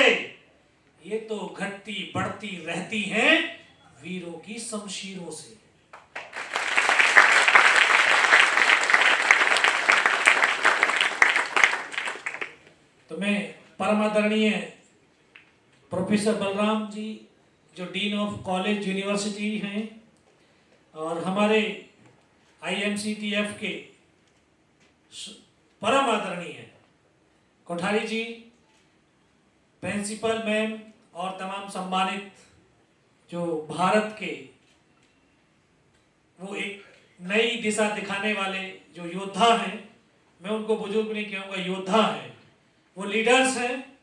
Speaker 8: ये तो घटती बढ़ती रहती हैं वीरों की शमशीरों से। तो मैं परम आदरणीय प्रोफेसर बलराम जी, जो डीन ऑफ कॉलेज यूनिवर्सिटी हैं, और हमारे IMCTF के परम आदरणीय कोठारी जी, प्रिंसिपल मैम और तमाम सम्मानित जो भारत के वो एक नई दिशा दिखाने वाले जो योद्धा हैं, मैं उनको बुजुर्ग नहीं कहूँगा, योद्धा हैं, वो लीडर्स हैं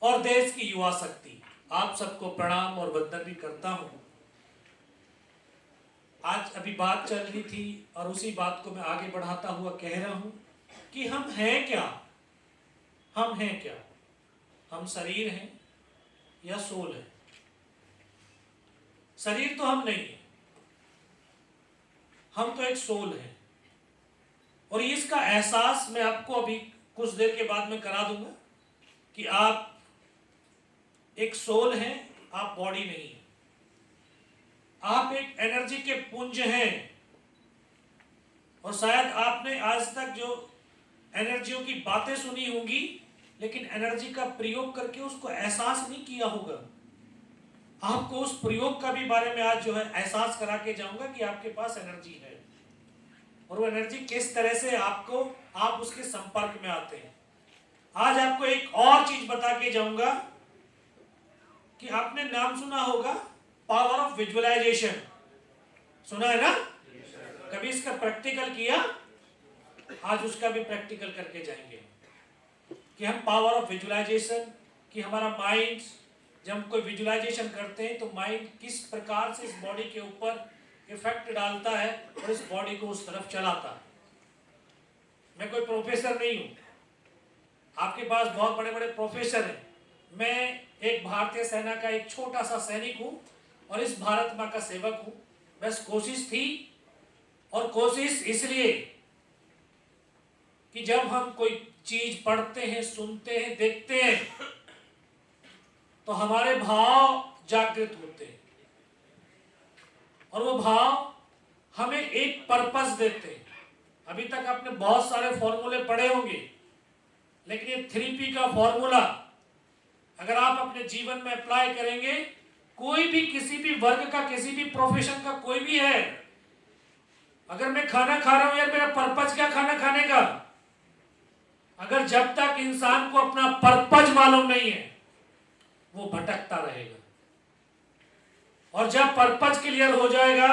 Speaker 8: और देश की युवा शक्ति, आप सबको प्रणाम और वंदन भी करता हूँ। आज अभी बात चल रही थी और उसी बात को मैं आगे बढ़ाता हुआ कह रहा हूँ कि हम हैं क्या? हम हैं क्या? हम शरीर हैं या सोल है? शरीर तो हम नहीं है, हम तो एक सोल है। और इसका एहसास मैं आपको अभी कुछ देर के बाद में करा दूंगा कि आप एक सोल हैं, आप बॉडी नहीं है। आप एक एनर्जी के पुंज हैं। और शायद आपने आज तक जो एनर्जियों की बातें सुनी होंगी, लेकिन एनर्जी का प्रयोग करके उसको एहसास नहीं किया होगा। आपको उस प्रयोग का भी बारे में आज जो है एहसास करा के जाऊंगा कि आपके पास एनर्जी है और वो एनर्जी किस तरह से आप उसके संपर्क में आते हैं। आज आपको एक और चीज बता के जाऊंगा कि आपने नाम सुना होगा पावर ऑफ विजुअलाइजेशन, सुना है ना? कभी इसका प्रैक्टिकल किया? आज उसका भी प्रैक्टिकल करके जाएंगे कि हम पावर ऑफ विजुअलाइजेशन, कि हमारा माइंड जब हम कोई विजुअलाइजेशन करते हैं तो माइंड किस प्रकार से इस बॉडी के ऊपर इफेक्ट डालता है और इस बॉडी को उस तरफ चलाता है। मैं कोई प्रोफेसर नहीं हूं, आपके पास बहुत बड़े बड़े प्रोफेसर हैं। मैं एक भारतीय सेना का एक छोटा सा सैनिक हूं और इस भारत माँ का सेवक हूं। बस कोशिश थी, और कोशिश इसलिए कि जब हम कोई चीज पढ़ते हैं, सुनते हैं, देखते हैं तो हमारे भाव जागृत होते हैं और वो भाव हमें एक पर्पस देते हैं। अभी तक आपने बहुत सारे फॉर्मूले पढ़े होंगे, लेकिन ये 3P का फॉर्मूला अगर आप अपने जीवन में अप्लाई करेंगे, कोई भी किसी भी वर्ग का, किसी भी प्रोफेशन का कोई भी है, अगर मैं खाना खा रहा हूं यार, मेरा पर्पस क्या खाना खाने का? अगर जब तक इंसान को अपना पर्पस मालूम नहीं है वो भटकता रहेगा। और जब पर्पस क्लियर हो जाएगा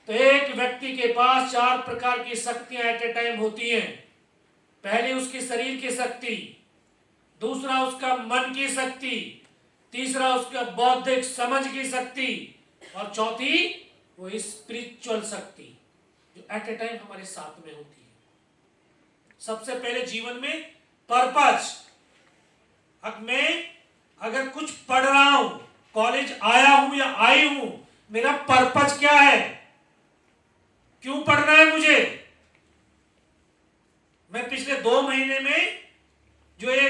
Speaker 8: तो एक व्यक्ति के पास 4 प्रकार की शक्तियां एट ए टाइम होती हैं। पहली उसकी शरीर की शक्ति, दूसरा उसका मन की शक्ति, तीसरा उसका बौद्धिक समझ की शक्ति, और चौथी वो स्पिरिचुअल शक्ति जो एट ए टाइम हमारे साथ में होती है। सबसे पहले जीवन में पर्पस। अब मैं अगर कुछ पढ़ रहा हूं, कॉलेज आया हूं या आई हूं, मेरा पर्पस क्या है? क्यों पढ़ना है मुझे? मैं पिछले 2 महीने में जो ये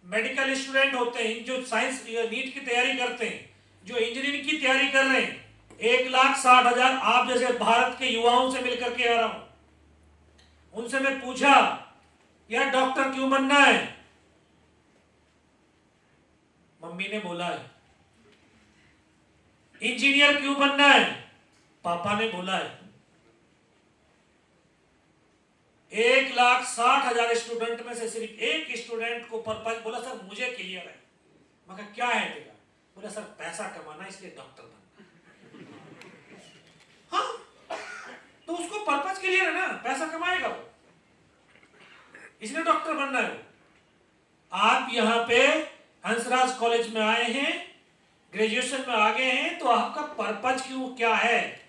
Speaker 8: मेडिकल स्टूडेंट होते हैं, जो साइंस नीट की तैयारी करते हैं, जो इंजीनियरिंग की तैयारी कर रहे हैं, 1,60,000 आप जैसे भारत के युवाओं से मिलकर के आ रहा हूं। उनसे मैं पूछा यार डॉक्टर क्यों बनना है? मम्मी ने बोला है। इंजीनियर क्यों बनना है? पापा ने बोला है। 1,60,000 स्टूडेंट में से सिर्फ एक स्टूडेंट को पर्पज बोला सर मुझे क्लियर है। मैं कहा क्या है तेरा? बोला सर पैसा कमाना इसलिए डॉक्टर बनना। हाँ तो उसको पर्पज क्लियर है ना, पैसा कमाएगा वो, इसलिए डॉक्टर बनना है। आप यहाँ पे हंसराज कॉलेज में आए हैं, ग्रेजुएशन में आ गए हैं, तो आपका पर्पज क्यों क्या है?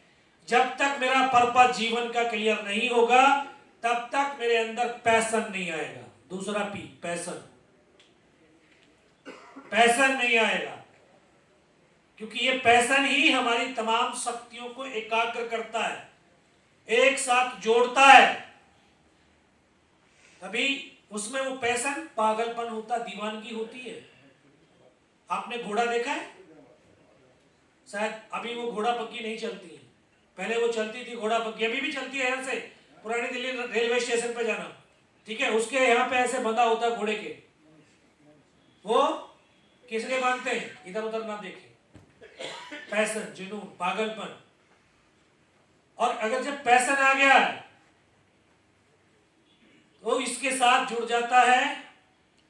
Speaker 8: जब तक मेरा पर्पज जीवन का क्लियर नहीं होगा तब तक मेरे अंदर पैशन नहीं आएगा। दूसरा पी, पैशन। पैशन नहीं आएगा क्योंकि ये पैशन ही हमारी तमाम शक्तियों को एकाग्र करता है, एक साथ जोड़ता है। अभी उसमें वो पैशन पागलपन होता, दीवानगी होती है। आपने घोड़ा देखा है? शायद अभी वो घोड़ा पक्की नहीं चलती है, पहले वो चलती थी घोड़ा पक्की, अभी भी चलती है। यहाँ से पुरानी दिल्ली रेलवे स्टेशन पे जाना, ठीक है, उसके यहाँ पे ऐसे बंधा होता है घोड़े के, वो किसके बांधते हैं? इधर उधर ना देखे। पैशन, जुनून, पागलपन। और अगर जब पैशन आ गया तो इसके साथ जुड़ जाता है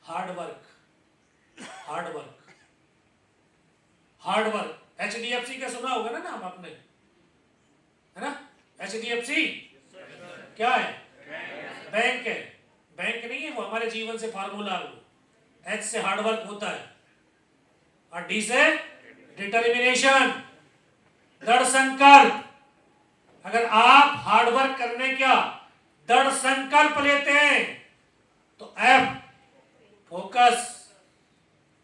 Speaker 8: hard work. Hard work, hard work. HDFC का सुना होगा ना नाम आपने, है ना? HDFC क्या है? बैंक है। बैंक नहीं है वो, हमारे जीवन से फार्मूला है वो। H से हार्ड वर्क होता है और D से डिटर्मिनेशन, दृढ़ संकल्प। अगर आप हार्ड वर्क करने का दृढ़ संकल्प लेते हैं तो F फोकस,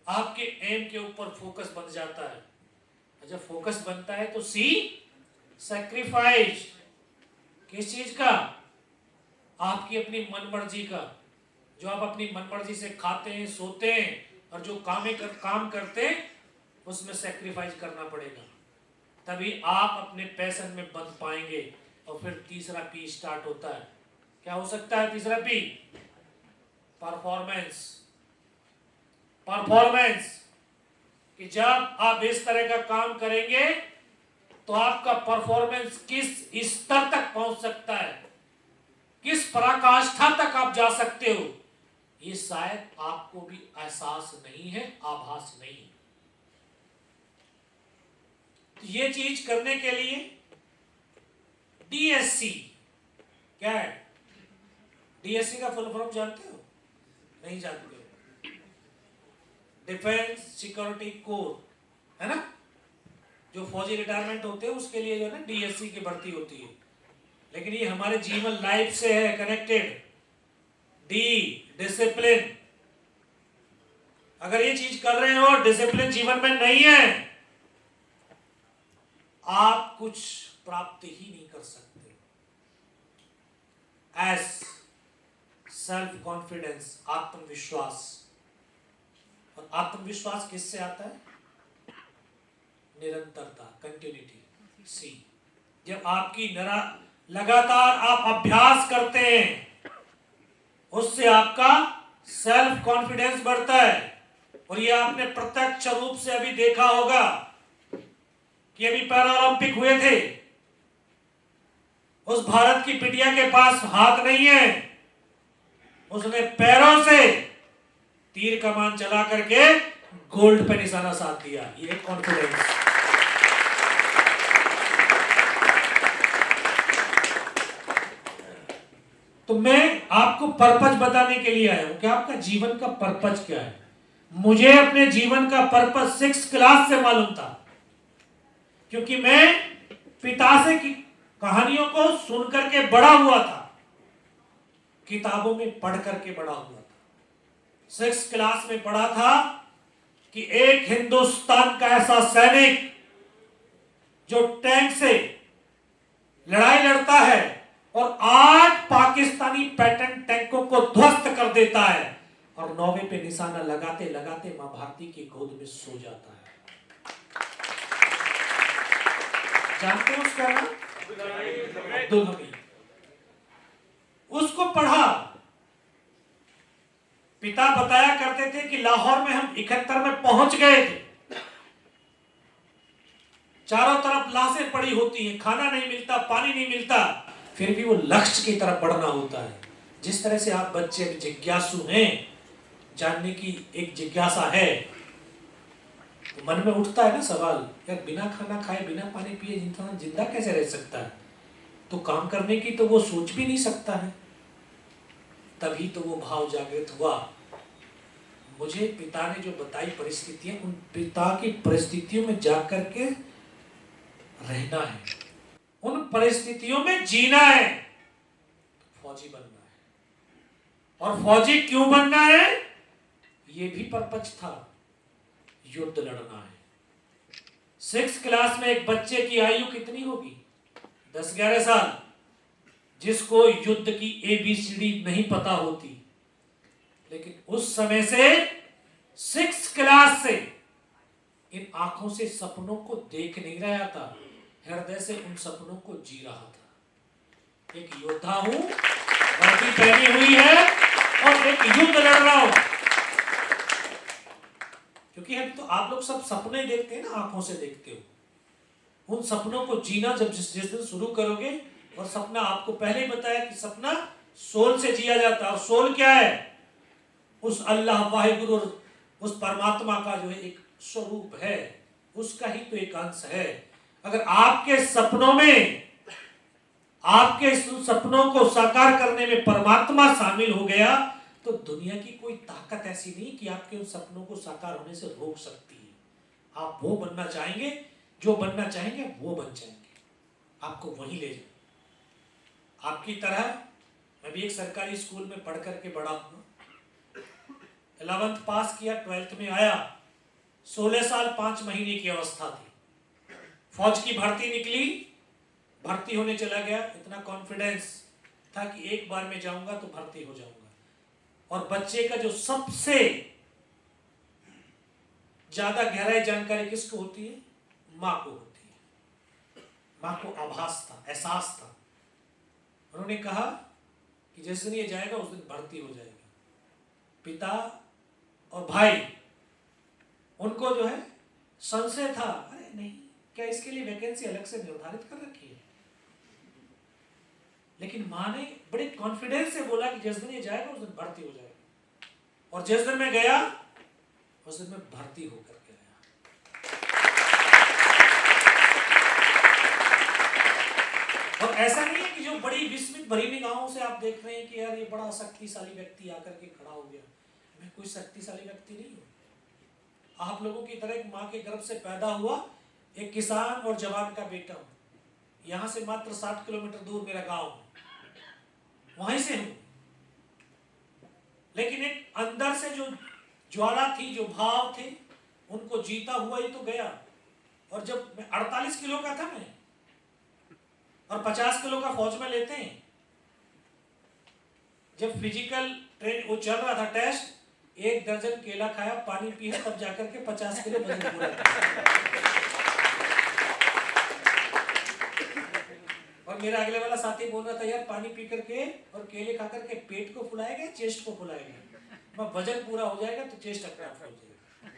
Speaker 8: आपके एम के ऊपर फोकस बन जाता है। जब फोकस बनता है तो C सैक्रिफाइस। किस चीज का? आपकी अपनी मनमर्जी का। जो आप अपनी मनमर्जी से खाते हैं, सोते हैं और जो काम करते हैं उसमें सैक्रिफाइस करना पड़ेगा, तभी आप अपने पैशन में बंध पाएंगे। और फिर तीसरा पी स्टार्ट होता है। क्या हो सकता है तीसरा पी? परफॉर्मेंस। परफॉर्मेंस कि जब आप इस तरह का काम करेंगे तो आपका परफॉर्मेंस किस स्तर तक पहुंच सकता है, किस पराकाष्ठा तक आप जा सकते हो, ये शायद आपको भी एहसास नहीं है, आभास नहीं है। तो ये चीज करने के लिए DSC क्या है? DSC का फुल फॉर्म जानते हो? नहीं जानते हो? डिफेंस सिक्योरिटी कोर, है ना? जो फौजी रिटायरमेंट होते हैं उसके लिए जो है ना DSC की भर्ती होती है। लेकिन ये हमारे जीवन लाइफ से है कनेक्टेड। D discipline. अगर ये चीज कर रहे हो, डिसिप्लिन जीवन में नहीं है, आप कुछ प्राप्त ही नहीं कर सकते। S सेल्फ कॉन्फिडेंस, आत्मविश्वास। और आत्मविश्वास किससे आता है? निरंतरता, कंटिन्यूटी। C जब आपकी लगातार आप अभ्यास करते हैं उससे आपका सेल्फ कॉन्फिडेंस बढ़ता है। और ये आपने प्रत्यक्ष रूप से अभी देखा होगा कि अभी पैरालंपिक हुए थे, उस भारत की बिटिया के पास हाथ नहीं है, उसने पैरों से तीर कमान चला करके गोल्ड पे निशाना साध दिया। ये कॉन्फिडेंस। तो मैं आपको पर्पज बताने के लिए आया हूं कि आपका जीवन का पर्पज क्या है। मुझे अपने जीवन का पर्पज 6th क्लास से मालूम था, क्योंकि मैं पिता से कहानियों को सुन करके बड़ा हुआ था, किताबों में पढ़ करके बड़ा हुआ था। 6th क्लास में पढ़ा था कि एक हिंदुस्तान का ऐसा सैनिक जो टैंक से लड़ाई लड़ता है और 8 पाकिस्तानी पैटर्न टैंकों को ध्वस्त कर देता है और 9वें पे निशाना लगाते लगाते मां भारती की गोद में सो जाता है। जानते हो उसका नाम? अब्दुल हमीद। उसको पढ़ा। पिता बताया करते थे कि लाहौर में हम 71 में पहुंच गए थे, चारों तरफ लाशें पड़ी होती हैं, खाना नहीं मिलता, पानी नहीं मिलता, फिर भी वो लक्ष्य की तरफ बढ़ना होता है। जिस तरह से आप बच्चे जिज्ञासु हैं, जानने की एक जिज्ञासा है, तो मन में उठता है ना सवाल, यार बिना खाना खाए बिना पानी पिए इंसान जिंदा कैसे रह सकता है? तो काम करने की तो वो सोच भी नहीं सकता है। तभी तो वो भाव जागृत हुआ। मुझे पिता ने जो बताई परिस्थितियां, उन पिता की परिस्थितियों में जाकर के रहना है, उन परिस्थितियों में जीना है, फौजी बनना है। और फौजी क्यों बनना है? ये भी पर्पज था, युद्ध लड़ना है। 6th क्लास में एक बच्चे की आयु कितनी होगी? 10-11 साल, जिसको युद्ध की ABCD नहीं पता होती। लेकिन उस समय से 6th क्लास से इन आंखों से सपनों को देख नहीं रहा था, हृदय से उन सपनों को जी रहा था। एक योद्धा हूं, वर्दी पहनी हुई है और एक युद्ध लड़ रहा हूं। क्योंकि हम तो आप लोग सब सपने देखते हैं ना, आंखों से देखते हो। उन सपनों को जीना जब जिस दिन शुरू करोगे, और सपना आपको पहले ही बताया कि सपना सोल से जिया जाता है। और सोल क्या है? उस अल्लाह वाहिगुरु, उस परमात्मा का जो है एक स्वरूप है, उसका ही तो एक अंश है। अगर आपके सपनों में, आपके सपनों को साकार करने में परमात्मा शामिल हो गया, तो दुनिया की कोई ताकत ऐसी नहीं कि आपके उन सपनों को साकार होने से रोक सकती है। आप वो बनना चाहेंगे, जो बनना चाहेंगे वो बन जाएंगे, आपको वहीं ले जाए। आपकी तरह मैं भी एक सरकारी स्कूल में पढ़ करके बड़ा हुआ, 11th पास किया, 12th में आया, 16 साल 5 महीने की अवस्था थी। फौज की भर्ती निकली, भर्ती होने चला गया। इतना कॉन्फिडेंस था कि एक बार में जाऊंगा तो भर्ती हो जाऊंगा। और बच्चे का जो सबसे ज्यादा गहराई जानकारी किसको होती है? माँ को होती है। माँ को आभास था, एहसास था। उन्होंने कहा कि जिस दिन ये जाएगा उस दिन भर्ती हो जाएगा। पिता और भाई, उनको जो है संशय था, अरे नहीं, क्या इसके लिए वैकेंसी अलग से निर्धारित कर रखी है? लेकिन माँ ने बड़े कॉन्फिडेंस से बोला कि जिस दिन ये जाएगा उस दिन भर्ती हो जाएगा। और जिस दिन मैं गया उस दिन मैं भर्ती होकर के आया। और ऐसा नहीं है कि जो बड़ी विस्मित भरी निगाहों से आप देख रहे हैं कि यार ये बड़ा शक्तिशाली व्यक्ति आकर के खड़ा हो गया। मैं कोई शक्तिशाली व्यक्ति नहीं हूं। आप लोगों की तरह एक माँ के गर्भ से पैदा हुआ एक किसान और जवान का बेटा हूं। यहां से मात्र 60 किलोमीटर दूर मेरा गांव है, वहीं से हूं। लेकिन एक अंदर से जो ज्वाला थी, जो भाव थे, उनको जीता हुआ ही तो गया। और जब मैं 48 किलो का था मैं, और 50 किलो का फौज में लेते हैं, जब फिजिकल ट्रेन वो चल रहा था टेस्ट, 1 दर्जन केला खाया, पानी पिया, तब जाकर के 50 किलो वजन पूरा किया। और मेरा अगले वाला साथी बोल रहा था, यार पानी पी करके और केले खा करके पेट को फुलाएगा, चेस्ट को फुलाएगा, मैं वजन पूरा हो जाएगा तो चेस्ट अपने आप हो जाएगा।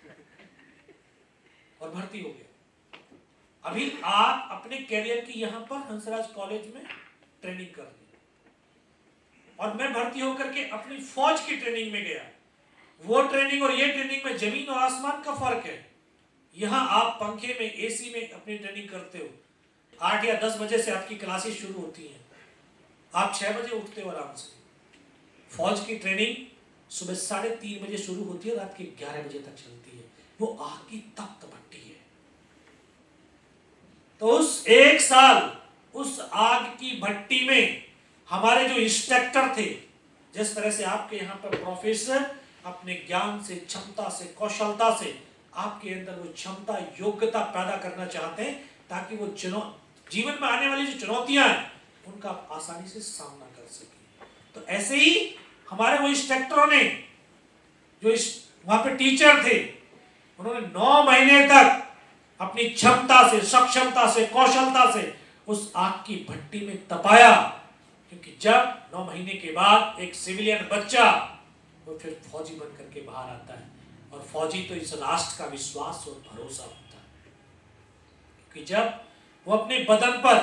Speaker 8: और भर्ती हो गया। अभी आप अपने कैरियर की यहाँ पर हंसराज कॉलेज में ट्रेनिंग कर रहे हैं, और मैं भर्ती होकर के अपनी फौज की ट्रेनिंग में गया। वो ट्रेनिंग और ये ट्रेनिंग में जमीन और आसमान का फर्क है। यहाँ आप पंखे में, एसी में अपनी ट्रेनिंग करते हो, 8 या 10 बजे से आपकी क्लासेस शुरू होती हैं, आप 6 बजे उठते हो आराम से। फौज की ट्रेनिंग सुबह 3:30 बजे शुरू होती है, रात के 11 बजे तक चलती है। वो आग की तप्त भट्टी है। तो उस 1 साल उस आग की भट्टी में हमारे जो इंस्ट्रक्टर थे, जिस तरह से आपके यहाँ पर प्रोफेसर अपने ज्ञान से, क्षमता से, कौशलता से आपके अंदर वो क्षमता, योग्यता पैदा करना चाहते हैं, ताकि वो जीवन में आने वाली जो चुनौतियां हैं उनका आप आसानी से सामना कर सके। तो ऐसे ही हमारे वो इंस्ट्रक्टरों ने, जो वहां पे टीचर थे, उन्होंने 9 महीने तक अपनी क्षमता से, सक्षमता से, कौशलता से उस आग की भट्टी में तपाया। क्योंकि जब 9 महीने के बाद एक सिविलियन बच्चा वो फिर फौजी बन करके बाहर आता है, और फौजी तो इस राष्ट्र का विश्वास और भरोसा होता है। क्योंकि जब वो अपने बदन पर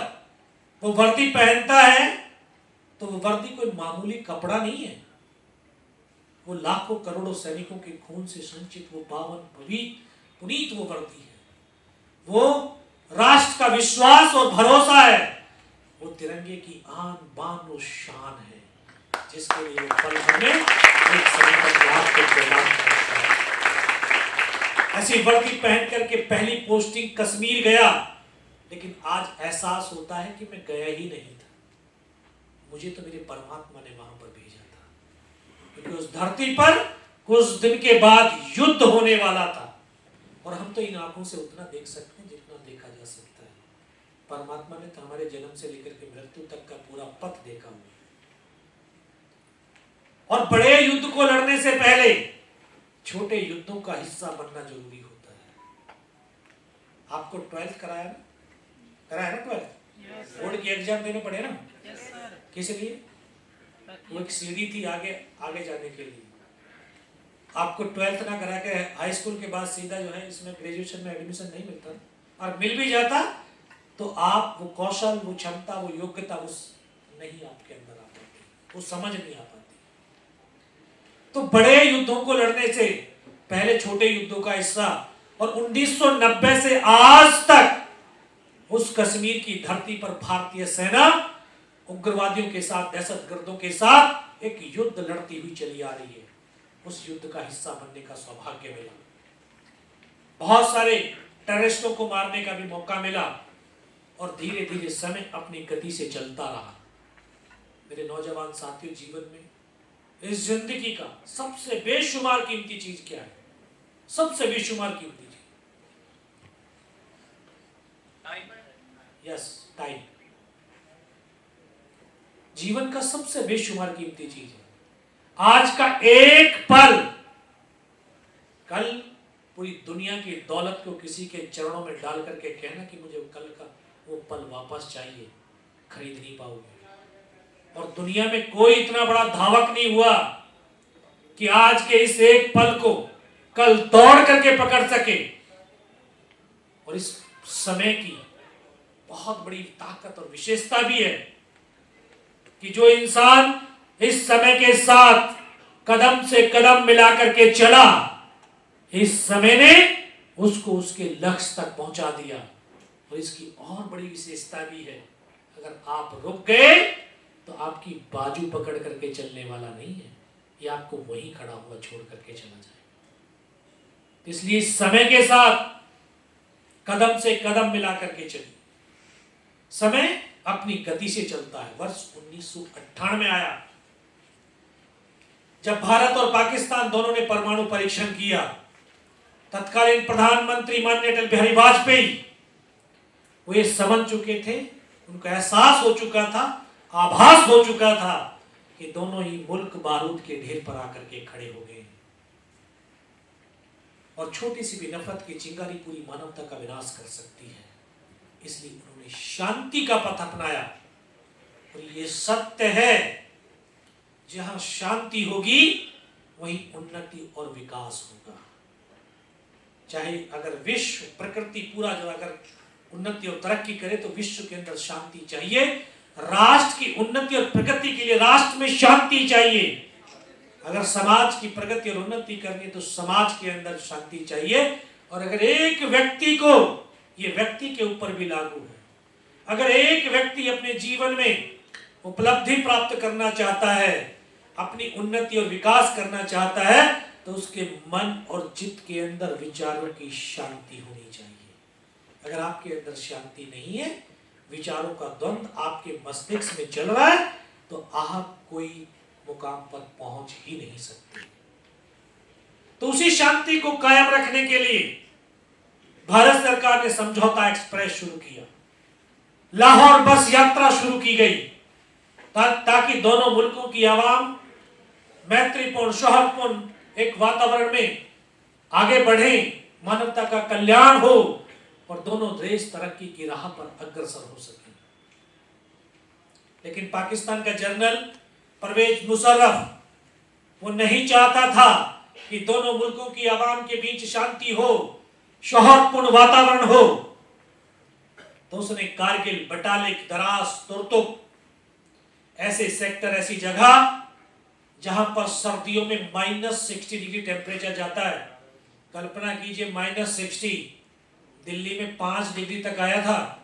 Speaker 8: वो वर्दी पहनता है, तो तो वो वर्दी कोई मामूली कपड़ा नहीं है, वो लाखों करोड़ों सैनिकों के खून से संचित वो पावन पवित्र पुनीत वो वर्दी है, वो राष्ट्र का विश्वास और भरोसा है, वो तिरंगे की आन बान और शान है, जिसके लिए वो पल भर में एक सैनिक को आपको प्रदान करता है। ऐसी वर्दी पहन करके पहली पोस्टिंग कश्मीर गया, लेकिन आज एहसास होता है कि मैं गया ही नहीं था, मुझे तो मेरे परमात्मा ने वहां पर भेजा था, क्योंकि उस धरती पर कुछ दिन के बाद युद्ध होने वाला था। और हम तो इन आंखों से उतना देख सकते हैं जितना देखा जा सकता है, परमात्मा ने तो हमारे जन्म से लेकर के मृत्यु तक का पूरा पथ देखा हुआ। और बड़े युद्ध को लड़ने से पहले छोटे युद्धों का हिस्सा बनना जरूरी होता है। आपको 12th कराया ना, 12th बोर्ड की एग्जाम देने पड़े ना, किस लिए? वो एक सीढ़ी थी आगे जाने के लिए। आपको 12th ना करा के हाई स्कूल के बाद सीधा जो है इसमें ग्रेजुएशन में एडमिशन नहीं मिलता, और मिल भी जाता तो आप वो कौशल, वो क्षमता, वो योग्यता उस नहीं आपके अंदर आ पाती, वो समझ नहीं आ पाती। तो बड़े युद्धों को लड़ने से पहले छोटे युद्धों का हिस्सा, और 1990 से आज तक उस कश्मीर की धरती पर भारतीय सेना उग्रवादियों के साथ, दहशतगर्दों के साथ एक युद्ध लड़ती हुई चली आ रही है। उस युद्ध का हिस्सा बनने का सौभाग्य मिला, बहुत सारे टेररिस्टों को मारने का भी मौका मिला, और धीरे धीरे समय अपनी गति से चलता रहा। मेरे नौजवान साथियों, जीवन में इस जिंदगी का सबसे बेशुमार कीमती चीज क्या है? सबसे बेशुमार कीमती चीज, यस, टाइम। जीवन का सबसे बेशुमार कीमती चीज है। आज का एक पल कल पूरी दुनिया की दौलत को किसी के चरणों में डाल करके कहना कि मुझे कल का वो पल वापस चाहिए, खरीद नहीं पाओगे। और दुनिया में कोई इतना बड़ा धावक नहीं हुआ कि आज के इस एक पल को कल दौड़ करके पकड़ सके। और इस समय की बहुत बड़ी ताकत और विशेषता भी है कि जो इंसान इस समय के साथ कदम से कदम मिला करके चला, इस समय ने उसको उसके लक्ष्य तक पहुंचा दिया। और इसकी और बड़ी विशेषता भी है, अगर आप रुक गए तो आपकी बाजू पकड़ करके चलने वाला नहीं है, ये आपको वहीं खड़ा हुआ छोड़ करके चला जाए। इसलिए समय के साथ कदम से कदम मिला करके चलिए। समय अपनी गति से चलता है। वर्ष 1998 आया, जब भारत और पाकिस्तान दोनों ने परमाणु परीक्षण किया। तत्कालीन प्रधानमंत्री माननीय अटल बिहारी वाजपेयी वो ये समझ चुके थे, उनको एहसास हो चुका था, आभास हो चुका था कि दोनों ही मुल्क बारूद के ढेर पर आकर के खड़े हो गए और छोटी सी भी नफरत की चिंगारी पूरी मानवता का विनाश कर सकती है। इसलिए उन्होंने शांति का पथ अपनाया। और ये सत्य है, जहां शांति होगी वहीं उन्नति और विकास होगा। चाहे अगर विश्व प्रकृति पूरा जो अगर उन्नति और तरक्की करे तो विश्व के अंदर शांति चाहिए। राष्ट्र की उन्नति और प्रगति के लिए राष्ट्र में शांति चाहिए। अगर समाज की प्रगति और उन्नति करनी तो समाज के अंदर शांति चाहिए। और अगर एक व्यक्ति को, ये व्यक्ति के ऊपर भी लागू है, अगर एक व्यक्ति अपने जीवन में उपलब्धि प्राप्त करना चाहता है, अपनी उन्नति और विकास करना चाहता है, तो उसके मन और चित्त के अंदर विचारों की शांति होनी चाहिए। अगर आपके अंदर शांति नहीं है, विचारों का द्वंद्व आपके मस्तिष्क में चल रहा है, तो आप कोई मुकाम पर पहुंच ही नहीं सकते। तो उसी शांति को कायम रखने के लिए भारत सरकार ने समझौता एक्सप्रेस शुरू किया, लाहौर बस यात्रा शुरू की गई, ताकि दोनों मुल्कों की आवाम मैत्रीपूर्ण, सौहार्दपूर्ण एक वातावरण में आगे बढ़े, मानवता का कल्याण हो और दोनों देश तरक्की की राह पर अग्रसर हो सके। लेकिन पाकिस्तान का जनरल परवेज मुशर्रफ वो नहीं चाहता था कि दोनों मुल्कों की आवाम के बीच शांति हो, सौहार्दपूर्ण वातावरण हो। तो उसने कारगिल, बटालिक, दरास, तुर्तुक ऐसे सेक्टर, ऐसी जगह जहां पर सर्दियों में -60 डिग्री टेम्परेचर जाता है। कल्पना कीजिए -60, दिल्ली में 5 डिग्री तक आया था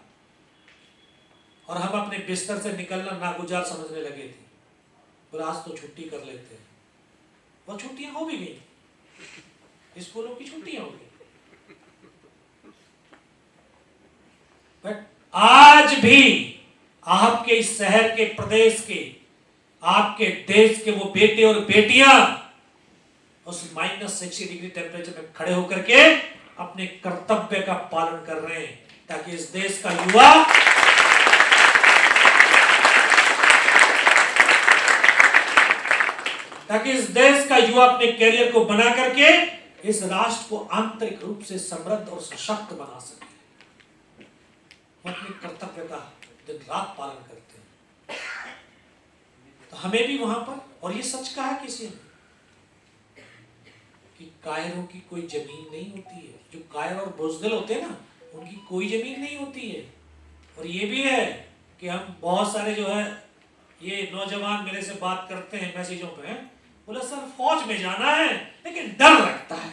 Speaker 8: और हम अपने बिस्तर से निकलना नागुजार समझने लगे थे। बोला आज तो छुट्टी कर लेते हैं, और छुट्टियां हो भी गई, स्कूलों की छुट्टियां हो गई। बट आज भी आपके इस शहर के, प्रदेश के, आपके देश के वो बेटे और बेटियां उस -60 डिग्री टेम्परेचर में खड़े होकर के अपने कर्तव्य का पालन कर रहे हैं, ताकि इस देश का युवा अपने कैरियर को बना करके इस राष्ट्र को आंतरिक रूप से समृद्ध और सशक्त बना सके। वो अपने कर्तव्य का दिन रात पालन करते हैं। तो हमें भी वहां पर, और ये सच कहा किसी ने कि कायरों की कोई जमीन नहीं होती है। जो कायर और बुज़दिल होते हैं ना, उनकी कोई जमीन नहीं होती है। और ये भी है कि हम बहुत सारे जो है ये नौजवान मेरे से बात करते हैं मैसेजों पे, बोला सर फौज में जाना है लेकिन डर लगता है।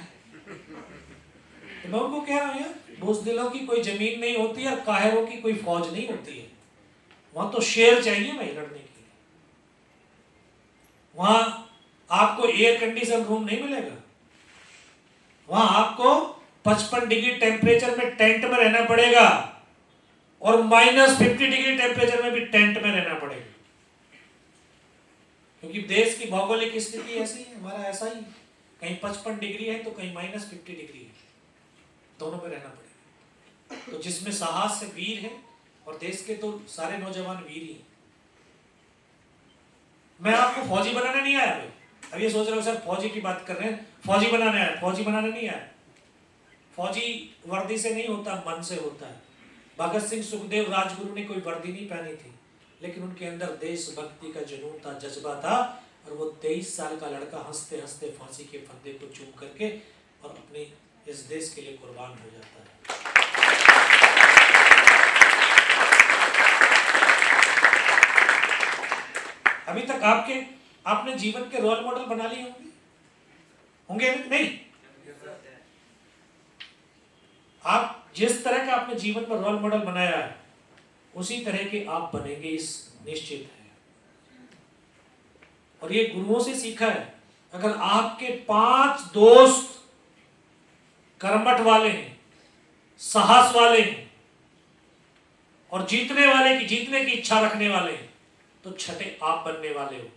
Speaker 8: तो मैं उनको कह रहा हूं यार, बुज़दिलों की कोई जमीन नहीं होती है और कायरों की कोई फौज नहीं होती है। वहां तो शेर चाहिए भाई लड़ने के लिए। वहां आपको एयर कंडीशन रूम नहीं मिलेगा। वहां आपको 55 डिग्री टेम्परेचर में टेंट में रहना पड़ेगा और -50 डिग्री टेम्परेचर में भी टेंट में रहना पड़ेगा, क्योंकि देश की भौगोलिक स्थिति ऐसी है, हमारा ऐसा ही, कहीं 55 डिग्री है तो कहीं -50 डिग्री है, दोनों में रहना पड़ेगा। तो जिसमें साहस से वीर है, और देश के तो सारे नौजवान वीर ही हैं। मैं आपको फौजी बनाने नहीं आया भाई। अब ये सोच रहे हो सर फौजी की बात कर रहे हैं, फौजी बनाने आया। फौजी बनाने नहीं आया। फौजी वर्दी से नहीं होता, मन से होता है। भगत सिंह, सुखदेव, राजगुरु ने कोई वर्दी नहीं पहनी थी, लेकिन उनके अंदर देशभक्ति का जुनून था, जज्बा था, और वो 23 साल का लड़का हंसते हंसते फांसी के फंदे को चूम करके और अपने इस देश के लिए कुर्बान हो जाता है। अभी तक आपने जीवन के रोल मॉडल बना लिए होंगे नहीं? आप जिस तरह का अपने जीवन में रोल मॉडल बनाया है, उसी तरह के आप बनेंगे, इस निश्चित है। और ये गुरुओं से सीखा है। अगर आपके 5 दोस्त कर्मठ वाले हैं, साहस वाले हैं और जीतने की इच्छा रखने वाले हैं, तो छठे आप बनने वाले हो।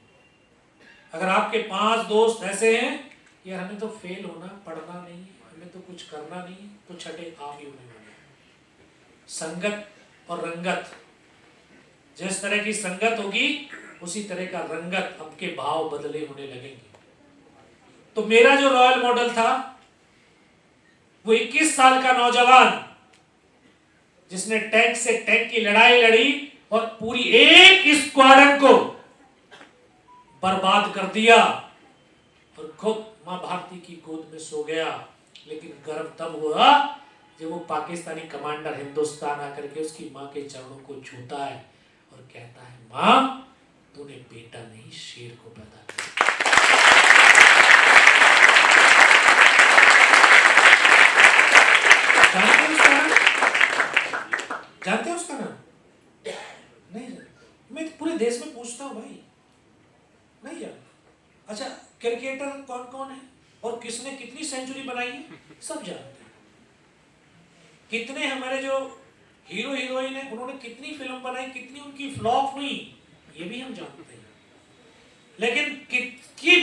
Speaker 8: अगर आपके 5 दोस्त ऐसे हैं कि यार हमें तो फेल होना, पढ़ना नहीं है, हमें तो कुछ करना नहीं है, तो छठे आप ही होने वाले हैं। संगत और रंगत, जिस तरह की संगत होगी उसी तरह का रंगत, आपके भाव बदले होने लगेंगे। तो मेरा जो रॉयल मॉडल था वो 21 साल का नौजवान, जिसने टैंक से टैंक की लड़ाई लड़ी और पूरी एक स्क्वाड्रन को बर्बाद कर दिया और खुद मां भारती की गोद में सो गया। लेकिन गर्व तब हुआ जब वो पाकिस्तानी कमांडर हिंदुस्तान आकर के उसकी मां के चरणों को छूता है और कहता है, मां तूने बेटा नहीं शेर को पैदा किया। जानते हैं उसका नाम? नहीं, मैं पूरे देश में पूछता हूं भाई, नहीं यार। अच्छा, क्रिकेटर कौन कौन है और किसने कितनी सेंचुरी बनाई है, सब जानते हैं। कितने हमारे जो हीरो हीरोइन है, उन्होंने कितनी फिल्म बनाई, कितनी उनकी फ्लॉप हुई, ये भी हम जानते हैं। लेकिन किसकी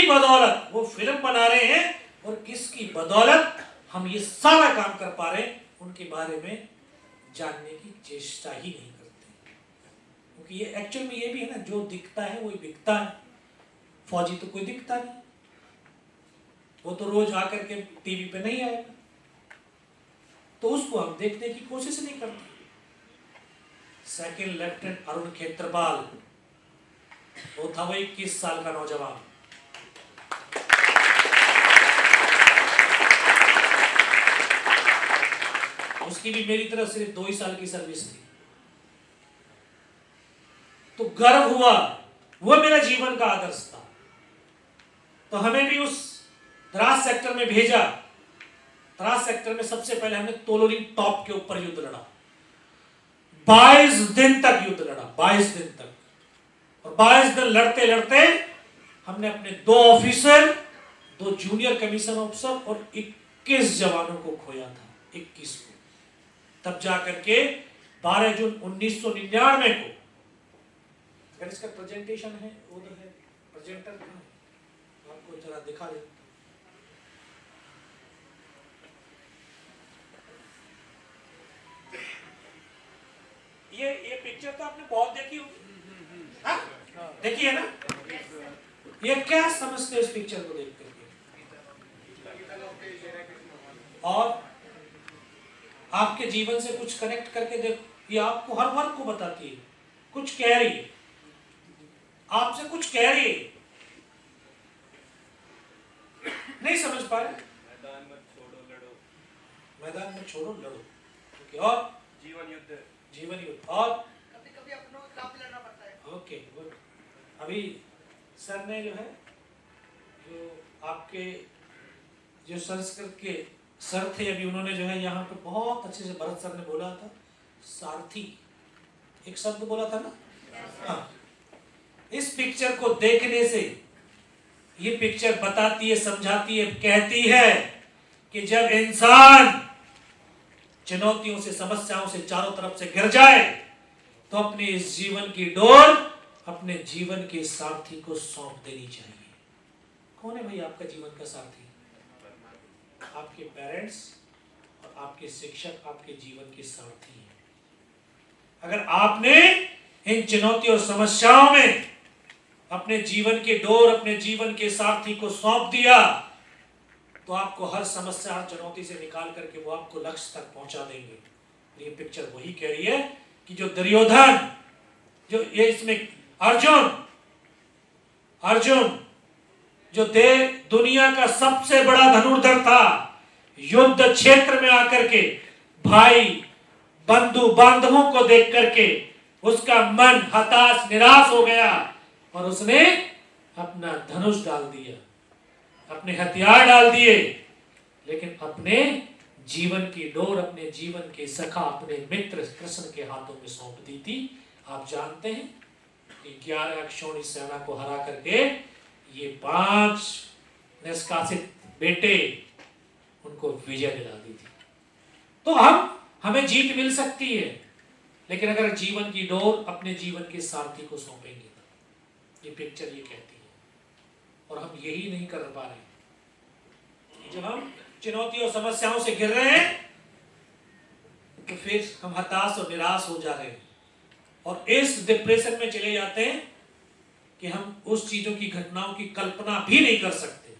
Speaker 8: बदौलत वो फिल्म बना रहे हैं और किसकी बदौलत हम ये सारा काम कर पा रहे हैं, उनके बारे में जानने की चेष्टा ही नहीं करते। क्योंकि ये एक्चुअल में ये भी है ना, जो दिखता है वही बिकता है। फौजी तो कोई दिखता नहीं, वो तो रोज आकर के टीवी पे नहीं आएगा, तो उसको हम देखने की कोशिश नहीं करते। सेकंड लेफ्टिनेंट अरुण खेत्रपाल, वो था वो 21 साल का नौजवान। उसकी भी मेरी तरफ सिर्फ 2 ही साल की सर्विस थी। गर्व हुआ, वो मेरा जीवन का आदर्श था। तो हमें भी उस द्रास सेक्टर में भेजा। द्रास सेक्टर में सबसे पहले हमने तोलोलिंग टॉप के ऊपर युद्ध लड़ा। 22 दिन तक युद्ध लड़ा, 22 दिन तक। और 22 दिन लड़ते लड़ते हमने अपने 2 ऑफिसर, 2 जूनियर कमीशन ऑफिसर और 21 जवानों को खोया था, 21 को। तब जाकर के 12 जून 1999 को, अगर इसका प्रेजेंटेशन है उधर है, प्रेजेंटर कहाँ है, आपको जरा दिखा दे। ये पिक्चर तो आपने बहुत देखी होगी, हाँ? देखी है ना? ये क्या समझते हो इस पिक्चर को देख करके? और आपके जीवन से कुछ कनेक्ट करके देखो, ये आपको हर वर्ग को बताती है, कुछ कह रही है, आपसे कुछ कह रही है। नहीं समझ पा रहे?
Speaker 5: मैदान में छोड़ो लड़ो,
Speaker 8: मैदान में छोड़ो लड़ो, ओके। और
Speaker 5: जीवन युद्ध,
Speaker 8: जीवन युद्ध, और
Speaker 9: कभी कभी अपनों के काम लेना पड़ता है।
Speaker 8: Okay good. अभी सर ने जो है, जो आपके जो संस्कृत के सर थे, अभी उन्होंने जो है यहाँ पे बहुत अच्छे से भरत सर ने बोला था, सारथी एक शब्द बोला था ना। हाँ, इस पिक्चर को देखने से ये पिक्चर बताती है, समझाती है, कहती है कि जब इंसान चुनौतियों से, समस्याओं से चारों तरफ से घिर जाए तो अपने इस जीवन की डोर अपने जीवन के सारथी को सौंप देनी चाहिए। कौन है भाई आपका जीवन का सारथी? आपके पेरेंट्स और आपके शिक्षक आपके जीवन के सारथी हैं। अगर आपने इन चुनौतियों और समस्याओं में अपने जीवन के डोर, अपने जीवन के सारथी को सौंप दिया, तो आपको हर समस्या, हर चुनौती से निकाल करके वो आपको लक्ष्य तक पहुंचा देंगे। ये पिक्चर वही कह रही है कि जो दुर्योधन, जो ये इसमें अर्जुन जो दुनिया का सबसे बड़ा धनुर्धर था, युद्ध क्षेत्र में आकर के भाई बंधु बांधवों को देख करके उसका मन हताश, निराश हो गया और उसने अपना धनुष डाल दिया, अपने हथियार डाल दिए, लेकिन अपने जीवन की डोर, अपने जीवन के सखा, अपने मित्र कृष्ण के हाथों में सौंप दी थी। आप जानते हैं कि 11 अक्षौणी सेना को हरा करके ये 5 निष्कासित बेटे, उनको विजय दिला दी थी। तो हमें जीत मिल सकती है, लेकिन अगर जीवन की डोर अपने जीवन के सारथी को सौंपेंगे तो। ये पिक्चर ये कहती है, और हम यही नहीं कर पा रहे। जब हम चुनौतियों और समस्याओं से घिर रहे हैं तो फिर हम हताश और निराश हो जा रहे हैं और इस डिप्रेशन में चले जाते हैं कि हम उस चीजों की, घटनाओं की कल्पना भी नहीं कर सकते।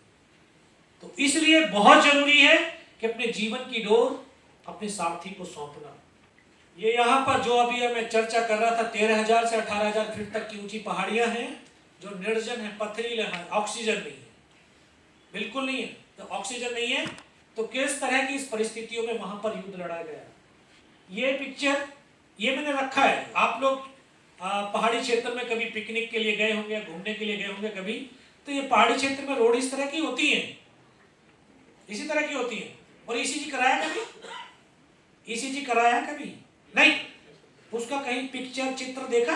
Speaker 8: तो इसलिए बहुत जरूरी है कि अपने जीवन की डोर अपने सारथी को सौंपना। ये यहाँ पर जो अभी मैं चर्चा कर रहा था, 13,000 से 18,000 फीट तक की ऊंची पहाड़ियां हैं जो निर्जन है, पथरीले हैं, ऑक्सीजन नहीं है, बिल्कुल नहीं है। तो ऑक्सीजन नहीं है तो किस तरह की इस परिस्थितियों में वहां पर युद्ध लड़ा गया। ये पिक्चर ये मैंने रखा है। आप लोग पहाड़ी क्षेत्र में कभी पिकनिक के लिए गए होंगे, घूमने के लिए गए होंगे कभी, तो ये पहाड़ी क्षेत्र में रोड इस तरह की होती है, इसी तरह की होती है। और ईसीजी कराया कभी? ईसीजी कराया कभी नहीं? उसका कहीं पिक्चर, चित्र देखा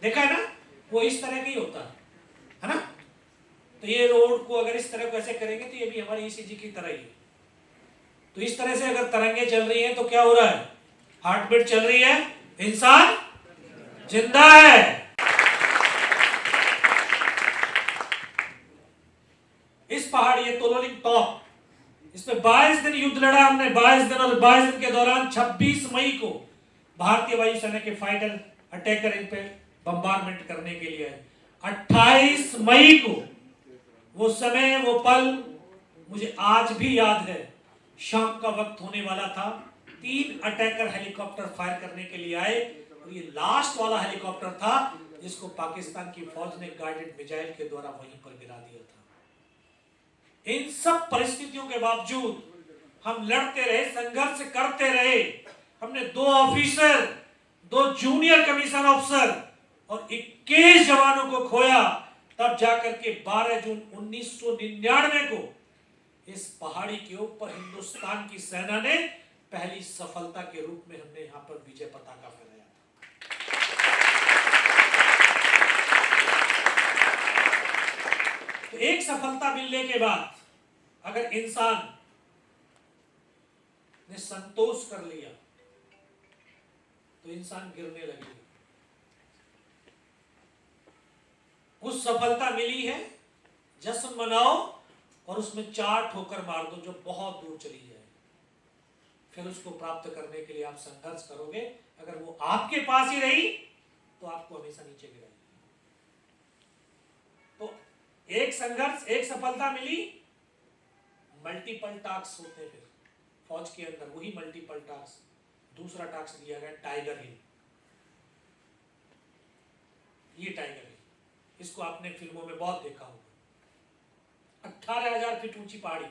Speaker 8: है ना? वो इस तरह की होता है ना? तो ये रोड को अगर इस तरह को ऐसे करेंगे तो ये भी हमारी ईसीजी की तरह ही है। तो इस तरह से अगर तरंगे चल रही हैं तो क्या हो रहा है? हार्ट बीट चल रही है, इंसान जिंदा है। इस पहाड़, ये तोलोलिंग टॉप, इसमें 22 दिन युद्ध लड़ा हमने। 22 दिन, और 22 दिन के दौरान 26 मई को भारतीय वायुसेना के फाइटर अटैकर इन पे बम्बारमेंट करने के लिए आए। 28 मई को वो समय, वो पल मुझे आज भी याद है। शाम का वक्त होने वाला था, 3 अटैकर हेलीकॉप्टर फायर करने के लिए आए और ये लास्ट वाला हेलीकॉप्टर था जिसको पाकिस्तान की फौज ने गाइडेड मिसाइल के द्वारा वहीं पर गिरा दिया था। इन सब परिस्थितियों के बावजूद हम लड़ते रहे, संघर्ष करते रहे। हमने 2 ऑफिसर, 2 जूनियर कमीशन ऑफिसर और 21 जवानों को खोया, तब जाकर के 12 जून 1999 को इस पहाड़ी के ऊपर हिंदुस्तान की सेना ने पहली सफलता के रूप में हमने यहां पर विजय पताका फहराया था। तो एक सफलता मिलने के बाद अगर इंसान ने संतोष कर लिया तो इंसान गिरने लगेगा। उस सफलता मिली है, जश्न मनाओ और उसमें 4 ठोकर मार दो जो बहुत दूर चली जाए। फिर उसको प्राप्त करने के लिए आप संघर्ष करोगे। अगर वो आपके पास ही रही तो आपको हमेशा नीचे गिराएगी। तो एक संघर्ष, एक सफलता मिली, मल्टीपल टास्क होते हैं। फिर फौज के अंदर वही मल्टीपल टास्क। दूसरा टास्क दिया गया टाइगर हिल। ये टाइगर हिल, इसको आपने फिल्मों में बहुत देखा होगा। 18,000 फीट ऊंची पहाड़ी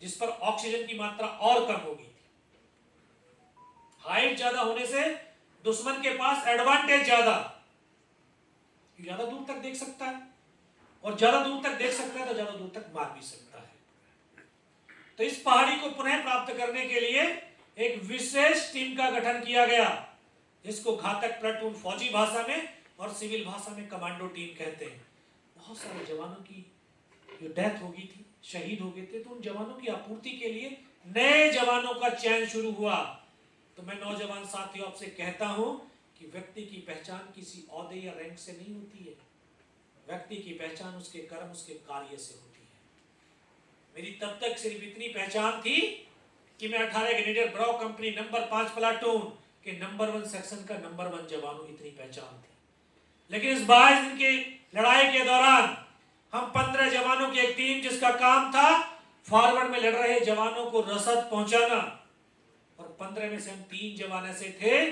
Speaker 8: जिस पर ऑक्सीजन की मात्रा और कम होगी। हाइट ज्यादा होने से दुश्मन के पास एडवांटेज ज्यादा दूर तक देख सकता है, और ज्यादा दूर तक देख सकता है तो ज्यादा दूर तक मार भी सकता है। तो इस पहाड़ी को पुनः प्राप्त करने के लिए एक विशेष टीम का गठन किया गया, जिसको घातक प्लाटून फौजी भाषा में और सिविल भाषा में कमांडो टीम कहते हैं। बहुत सारे जवानों की जो डेथ हो गई थी, शहीद हो गए थे, तो उन जवानों की आपूर्ति के लिए नए जवानों का चयन शुरू हुआ। तो मैं नौजवान साथियों आपसे कहता हूं कि व्यक्ति की पहचान किसी ओहदे या रैंक से नहीं होती है। व्यक्ति की पहचान उसके कर्म, उसके कार्य से होती है। मेरी तब तक सिर्फ इतनी पहचान थी कि मैं 18 ग्रेनेडियर ब्राव कंपनी नंबर 5 प्लाटून के नंबर 1 सेक्शन का नंबर 1 जवान हूं, इतनी पहचान थी। लेकिन इस 22 दिन की लड़ाई के दौरान हम 15 जवानों की एक टीम, जिसका काम था फॉरवर्ड में लड़ रहे जवानों को रसद पहुंचाना, और 15 में से हम 3 जवान ऐसे थे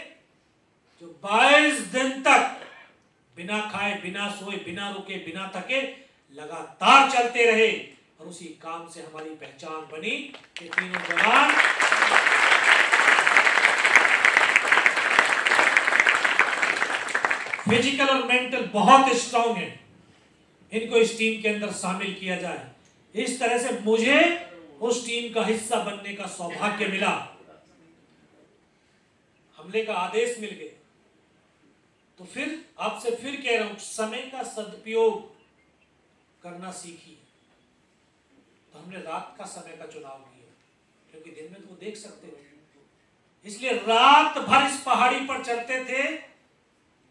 Speaker 8: जो 22 दिन तक बिना खाए, बिना सोए, बिना रुके, बिना थके लगातार चलते रहे, और उसी काम से हमारी पहचान बनी। ये तीनों जवान फिजिकल और मेंटल बहुत स्ट्रांग है। इनको इस टीम के अंदर शामिल किया जाए। इस तरह से मुझे उस टीम का हिस्सा बनने का सौभाग्य मिला। हमले का आदेश मिल गया। तो फिर आपसे फिर कह रहा हूं, समय का सदुपयोग करना सीखिए। तो हमने रात का समय का चुनाव किया, क्योंकि दिन में तो वो देख सकते थे, इसलिए रात भर इस पहाड़ी पर चढ़ते थे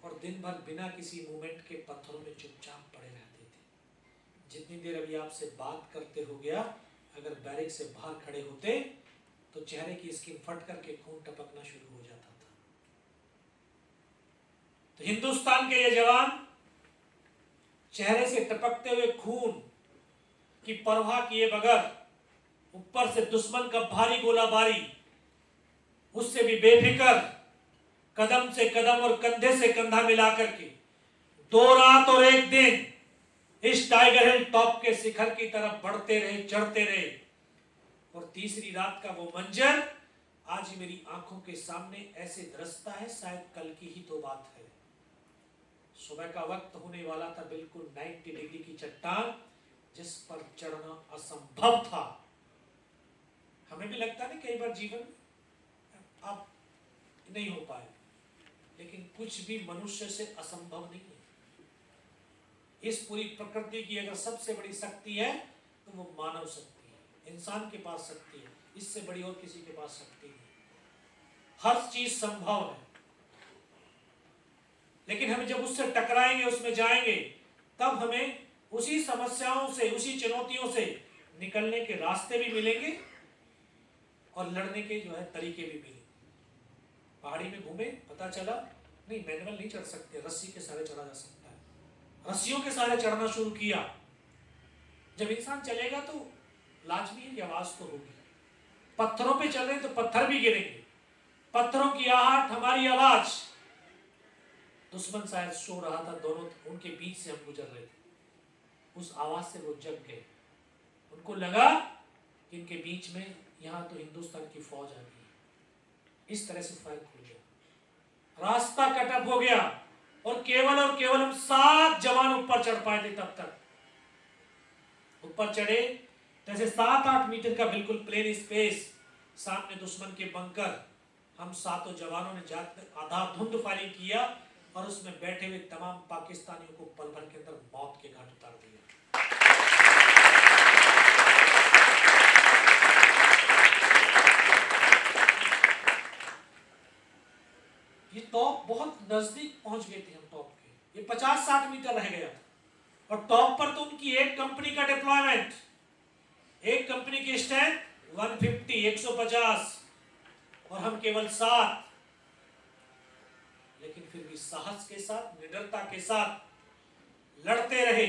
Speaker 8: और दिन भर बिना किसी मूवमेंट के पत्थरों में चुपचाप पड़े रहते थे। जितनी देर अभी आपसे बात करते हो गया, अगर बैरिक से बाहर खड़े होते तो चेहरे की स्किन फट करके खून टपकना शुरू हो जाता था। तो हिंदुस्तान के ये जवान चेहरे से टपकते हुए खून की परवाह किए बगैर, ऊपर से दुश्मन का भारी गोलाबारी, उससे भी बेफिक्र, कदम से कदम और कंधे से कंधा मिलाकर के 2 रात और 1 दिन इस टाइगर हिल टॉप के शिखर की तरफ बढ़ते रहे, चढ़ते रहे। और तीसरी रात का वो मंजर आज मेरी आंखों के सामने ऐसे दृश्यता है, शायद कल की ही तो बात है। सुबह का वक्त होने वाला था, बिल्कुल 90 डिग्री की चट्टान जिस पर चढ़ना असंभव था। हमें भी लगता है कई बार जीवन आप नहीं हो पाए, लेकिन कुछ भी मनुष्य से असंभव नहीं है। इस पूरी प्रकृति की अगर सबसे बड़ी शक्ति है तो वो मानव शक्ति है। इंसान के पास शक्ति है, इससे बड़ी और किसी के पास शक्ति नहीं। हर चीज संभव है, लेकिन हम जब उससे टकराएंगे, उसमें जाएंगे, तब हमें उसी समस्याओं से, उसी चुनौतियों से निकलने के रास्ते भी मिलेंगे और लड़ने के तरीके भी मिलेंगे। पहाड़ी में घूमे, पता चला नहीं मैनुअल नहीं चढ़ सकते, रस्सी के सहारे चढ़ा जा सकता है। रस्सियों के सहारे चढ़ना शुरू किया। जब इंसान चलेगा तो लाजमी है कि आवाज तो होगी। पत्थरों पे चल रहे तो पत्थर भी गिरेंगे, पत्थरों की आहट, हमारी आवाज। दुश्मन शायद सो रहा था, दोनों उनके बीच से हम गुजर रहे थे, उस आवाज से वो जग गए। उनको लगा कि इनके बीच में यहाँ तो हिंदुस्तान की फौज आ गई। इस तरह से फायर खुल गया, रास्ता कट ऑफ हो गया। और केवल हम 7 जवान ऊपर चढ़ पाए थे। तब तक ऊपर चढ़े, जैसे 7-8 मीटर का बिल्कुल प्लेन स्पेस, सामने दुश्मन के बंकर, हम 7 जवानों ने जाकर आधा धुंध फायरिंग किया और उसमें बैठे हुए तमाम पाकिस्तानियों को पल भर के अंदर मौत के घाट उतार दिया। ये टॉप बहुत नजदीक पहुंच गए थे हम टॉप के, ये 50-60 मीटर रह गया था। और टॉप पर तो उनकी एक कंपनी का डिप्लॉयमेंट, एक कंपनी की स्ट्रेंथ 150, 150 और हम केवल 7। लेकिन फिर भी साहस के साथ, निडरता के साथ लड़ते रहे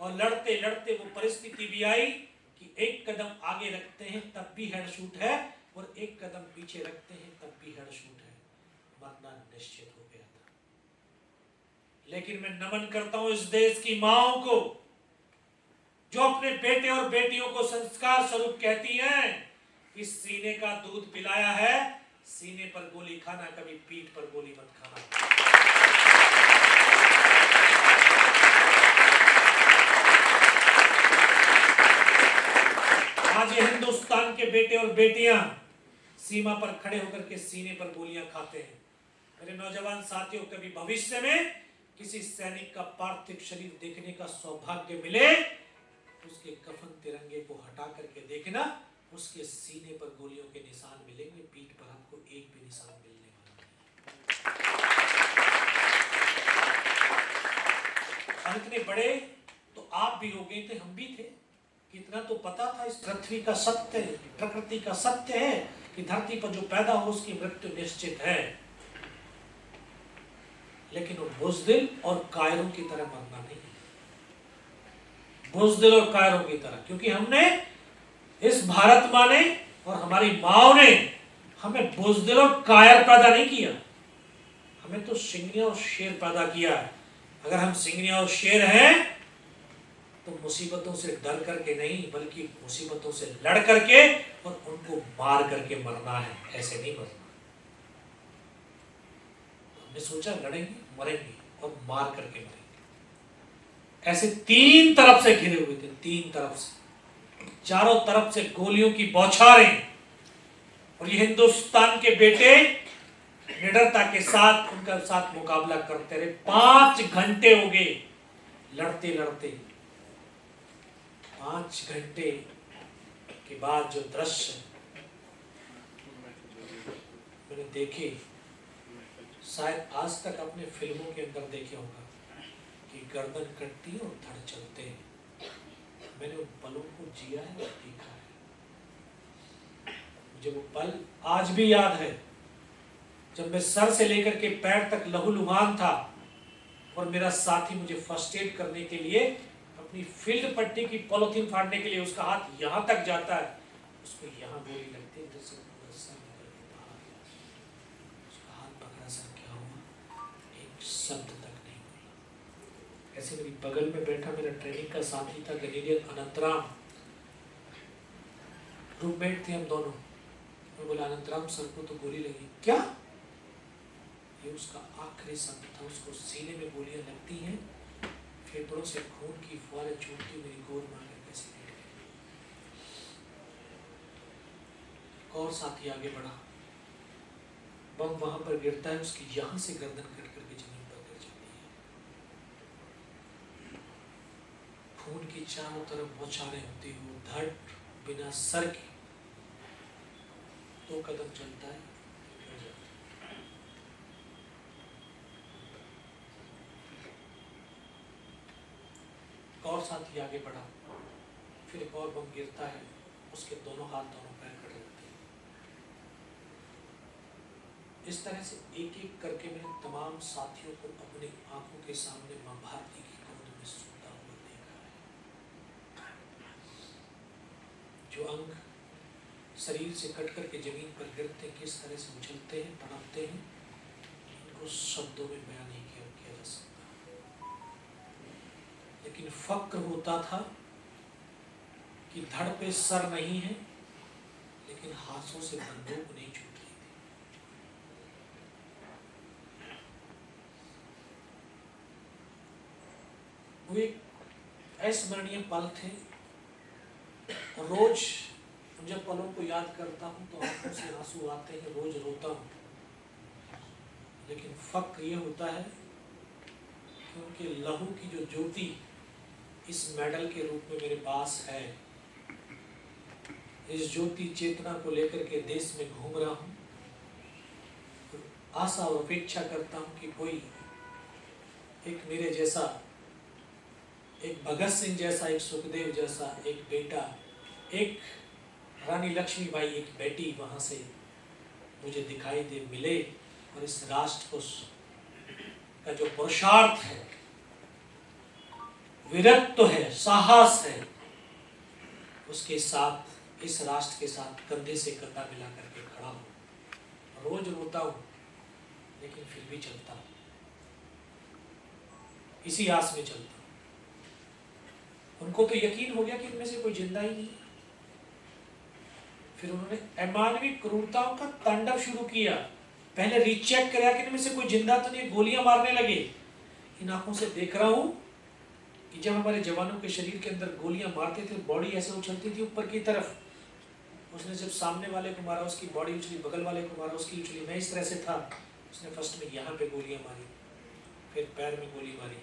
Speaker 8: और लड़ते लड़ते वो परिस्थिति भी आई कि एक कदम आगे रखते हैं तब भी हेड शूट है और एक कदम पीछे रखते हैं तब भी हेड शूट है। मरना निश्चित हो गया था। लेकिन मैं नमन करता हूं इस देश की माओं को जो अपने बेटे और बेटियों को संस्कार स्वरूप कहती हैं कि सीने का दूध पिलाया है, सीने पर गोली खाना, कभी पीठ पर गोली मत खाना। आज ये हिंदुस्तान के बेटे और बेटियां सीमा पर खड़े होकर के सीने पर गोलियां खाते हैं। मेरे नौजवान साथियों, कभी भविष्य में किसी सैनिक का पार्थिव शरीर देखने का सौभाग्य मिले, उसके कफन तिरंगे को हटा करके देखना, उसके सीने पर गोलियों के निशान मिलेंगे, पीठ पर आपको एक भी निशान मिलने वाला नहीं। और इतने बड़े तो आप भी हो गए थे, हम भी थे। कितना तो पता था इस पृथ्वी का सत्य है, प्रकृति का सत्य है कि धरती पर जो पैदा हो उसकी मृत्यु निश्चित है। लेकिन वो बुज़दिल और कायरों की तरह मरना नहीं है, बुज़दिल और कायरों की तरह, क्योंकि हमने, इस भारत माँ ने और हमारी माओ ने हमें बुज़दिल और कायर पैदा नहीं किया, हमें तो सिंगनिया और शेर पैदा किया है। अगर हम सिंगनिया और शेर हैं तो मुसीबतों से डर करके नहीं, बल्कि मुसीबतों से लड़ करके और उनको मार करके मरना है, ऐसे नहीं मरना। हमने सोचा लड़ेंगे, मरेंगे और मार करके मरेंगे। ऐसे 3 तरफ से घिरे हुए थे, 3 तरफ से, चारों तरफ से गोलियों की बौछारें। और ये हिंदुस्तान के बेटे निडरता के साथ उनका साथ मुकाबला करते रहे। 5 घंटे हो गए लड़ते लड़ते। 5 घंटे के बाद जो दृश्य मैंने देखे, शायद आज तक अपने फिल्मों के अंदर देखे होगा कि गर्दन कटती है और धड़ चलते हैं। मैंने उन पलों को जिया है और देखा है। मुझे वो पल आज भी याद है, जब मैं सर से लेकर के पैर तक लहूलुहान था और मेरा साथी मुझे फर्स्ट एड करने के लिए अपनी फील्ड पट्टी की पॉलिथीन फाड़ने के लिए उसका हाथ यहां तक जाता है, उसको यहां गोली लगती है, जैसे उसका हाथ पकड़ा, सर क्या हुआ, एक शब्द तक नहीं बोला। ऐसे मेरी बगल में बैठा मेरा ट्रेनिंग का साथी था, ग्रेनेडियर अनंतराम, रूममेट थे हम दोनों। मैं बोला, अनंतराम सर को तो गोली लगी। क्या? ये उसका आखिरी शब्द था। उसको सीने में गोलियां लगती हैं, फेफड़ों से खून की फुहारें छूटती मेरी गोद मार कर कैसे गिर गई। एक और साथी आगे बढ़ा, बम वहां पर गिरता है, उसकी यहां से गर्दन कट करके जमीन पर गिर जाती है। खून की चारों तरफ बौछारें होती हुई, धड़ बिना सर के 2 कदम चलता है, गिर जाता है। और साथी आगे बढ़ा, फिर एक और बम गिरता है, उसके दोनों हाथ दोनों पैर कट जाते हैं। इस तरह से एक एक करके मैंने तमाम साथियों को अपनी आंखों के सामने मां भारती की गोद में सोता हुआ देखा है। जो अंग शरीर से कट करके जमीन पर गिरते, किस तरह से उछलते हैं, तड़पते हैं, इनको शब्दों में बयान नहीं किया जा सकता। लेकिन फक्र होता था कि धड़ पे सर नहीं है, लेकिन हाथों से बंदूक नहीं छूट रही थी। वो एक अस्मरणीय पल थे। और रोज जब पलों को याद करता हूँ तो आंखों से आंसू आते हैं, रोज रोता हूँ। लेकिन फक्र ये होता है कि उनके लहू की जो ज्योति इस मेडल के रूप में मेरे पास है, इस ज्योति चेतना को लेकर के देश में घूम रहा हूँ। आशा और अपेक्षा करता हूँ कि कोई एक मेरे जैसा, एक भगत सिंह जैसा, एक सुखदेव जैसा एक बेटा, एक रानी लक्ष्मीबाई एक बेटी वहाँ से मुझे दिखाई दे, मिले और इस राष्ट्र को का जो पुरुषार्थ है, वीरत्व है, साहस है, उसके साथ इस राष्ट्र के साथ कंधे से कंधा मिला करके खड़ा हूँ। रोज रोता हूँ लेकिन फिर भी चलता हूँ, इसी आस में चलता हूँ। उनको तो यकीन हो गया कि इनमें से कोई जिंदा ही नहीं। फिर उन्होंने अमानवीय क्रूरताओं का तांडव शुरू किया। पहले रीचेक कराया कि इनमें से कोई जिंदा तो नहीं, गोलियां मारने लगे। इन आंखों से देख रहा हूं कि जब हमारे जवानों के शरीर के अंदर गोलियां मारते थे, बॉडी ऐसे उछलती थी ऊपर की तरफ। उसने जब सामने वाले को मारा, उसकी बॉडी उछली, बगल वाले को मारा, उसकी उछली। मैं इस तरह से था। उसने फर्स्ट में यहाँ पे गोलियां मारी, फिर पैर में गोली मारी।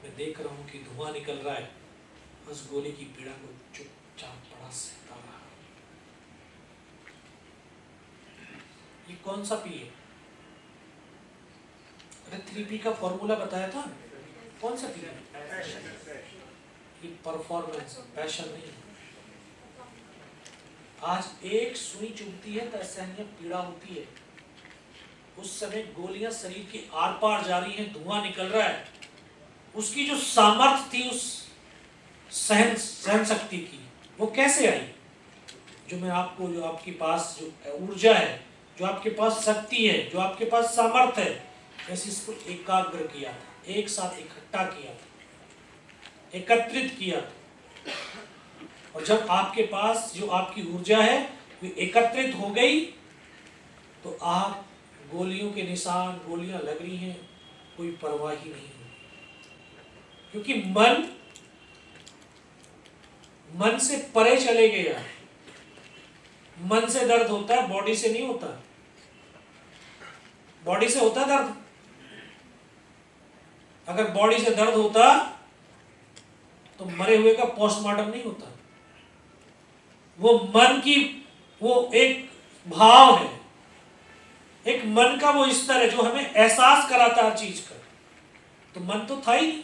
Speaker 8: मैं देख रहा हूँ कि धुआं निकल रहा है, उस गोली की पीड़ा को चुपचाप पड़ा सहता रहा। ये कौन सा पी है? अरे 3P का फॉर्मूला बताया था, कौन सा पी है? ये परफॉर्मेंस, पैशन नहीं। आज एक सुई चुभती है तो असहनीय पीड़ा होती है। उस समय गोलियां शरीर के आर पार जा रही हैं, धुआं निकल रहा है। उसकी जो सामर्थ्य थी, उस सहन शक्ति की, वो कैसे आई? जो मैं आपको, जो आपके पास जो ऊर्जा है, जो आपके पास शक्ति है, जो आपके पास सामर्थ्य है, ऐसे इसको एकाग्र किया था, एक साथ इकट्ठा किया था, एकत्रित किया था। और जब आपके पास जो आपकी ऊर्जा है वो एकत्रित हो गई तो आप गोलियों के निशान, गोलियां लग रही हैं, कोई परवाह ही नहीं है। क्योंकि मन से परे चले गया। मन से दर्द होता है, बॉडी से नहीं होता। बॉडी से होता दर्द। अगर बॉडी से दर्द होता तो मरे हुए का पोस्टमार्टम नहीं होता। वो मन की, वो एक भाव है, एक मन का वो स्तर है जो हमें एहसास कराता हर चीज का। तो मन तो था ही नहीं,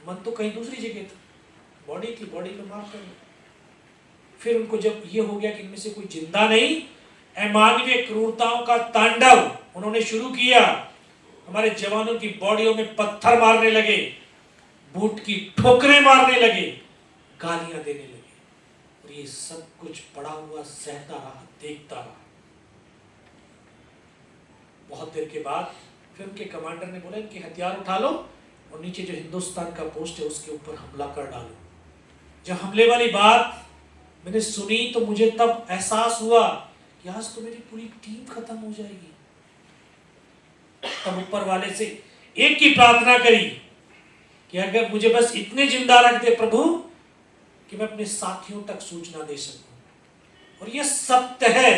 Speaker 8: मन तो कहीं दूसरी जगह था। बॉडी थी, बॉडी को मार कर। फिर उनको जब ये हो गया कि इनमें से कोई जिंदा नहीं, अमानवीय क्रूरताओं का तांडव उन्होंने शुरू किया। हमारे जवानों की बॉडियों में पत्थर मारने लगे, बूट की ठोकरें मारने लगे, गालियां देने लगे। और ये सब कुछ पड़ा हुआ सहता रहा, देखता रहा। बहुत देर के बाद फिर उनके कमांडर ने बोला इनके हथियार उठा लो और नीचे जो हिंदुस्तान का पोस्ट है उसके ऊपर हमला कर डालो। जब हमले वाली बात मैंने सुनी तो मुझे तब एहसास हुआ कि आज तो मेरी पूरी टीम खत्म हो जाएगी। तब ऊपर वाले से एक ही प्रार्थना करी कि अगर मुझे बस इतने जिंदा रख दे प्रभु कि मैं अपने साथियों तक सूचना दे सकूं। और यह सत्य है,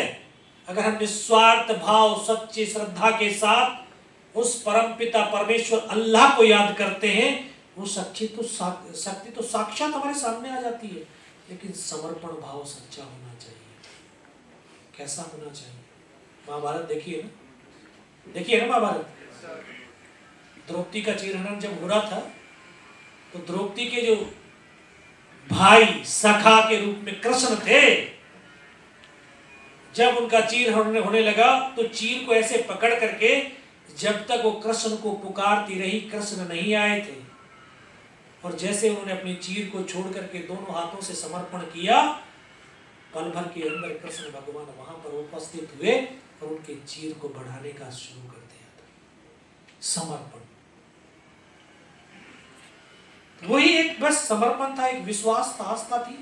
Speaker 8: अगर हम निस्वार्थ भाव, सच्ची श्रद्धा के साथ उस परमपिता परमेश्वर अल्लाह को याद करते हैं, वो शक्ति तो साक्षात हमारे सामने आ जाती है। लेकिन समर्पण भाव सच्चा होना चाहिए। कैसा होना चाहिए? महाभारत देखिए ना, देखिए ना महाभारत। द्रौपदी का चीरहरण जब हो रहा था तो द्रौपदी के जो भाई सखा के रूप में कृष्ण थे, जब उनका चीरहरण होने लगा तो चीर को ऐसे पकड़ करके जब तक वो कृष्ण को पुकारती रही, कृष्ण नहीं आए थे। और जैसे उन्होंने अपनी चीर को छोड़ करके दोनों हाथों से समर्पण किया, पल भर के अंदर कृष्ण भगवान वहां पर उपस्थित हुए और उनके चीर को बढ़ाने का शुरू कर दिया था। समर्पण, वही एक बस समर्पण था, एक विश्वास था, आस्था थी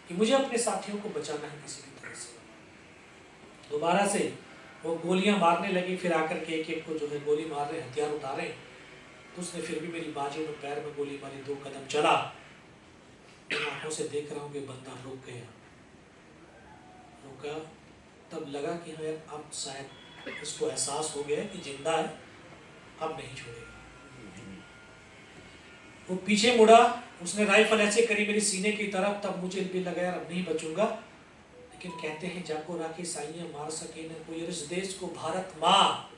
Speaker 8: कि मुझे अपने साथियों को बचाना है किसी भी तरह से। दोबारा से वो गोलियां मारने लगी। फिर आकर के एक एक को जो है गोली मार रहे, हथियार उतारे। उसने फिर भी मेरी बाजू में पैर में गोली मारी, 2 कदम चला। मैं आंखों से देख रहा हूँ कि बंदा रुक गया, रुका। तब लगा कि हाँ यार अब शायद इसको एहसास हो गया कि जिंदा है, अब नहीं छोड़ेगा। वो पीछे मुड़ा, उसने राइफल ऐसे करी मेरी सीने की तरफ, तब मुझे भी लगा यार अब नहीं बचूंगा। लेकिन कहते हैं जाको राखी साइयां मार सके न कोई, और इस देश को भारत माँ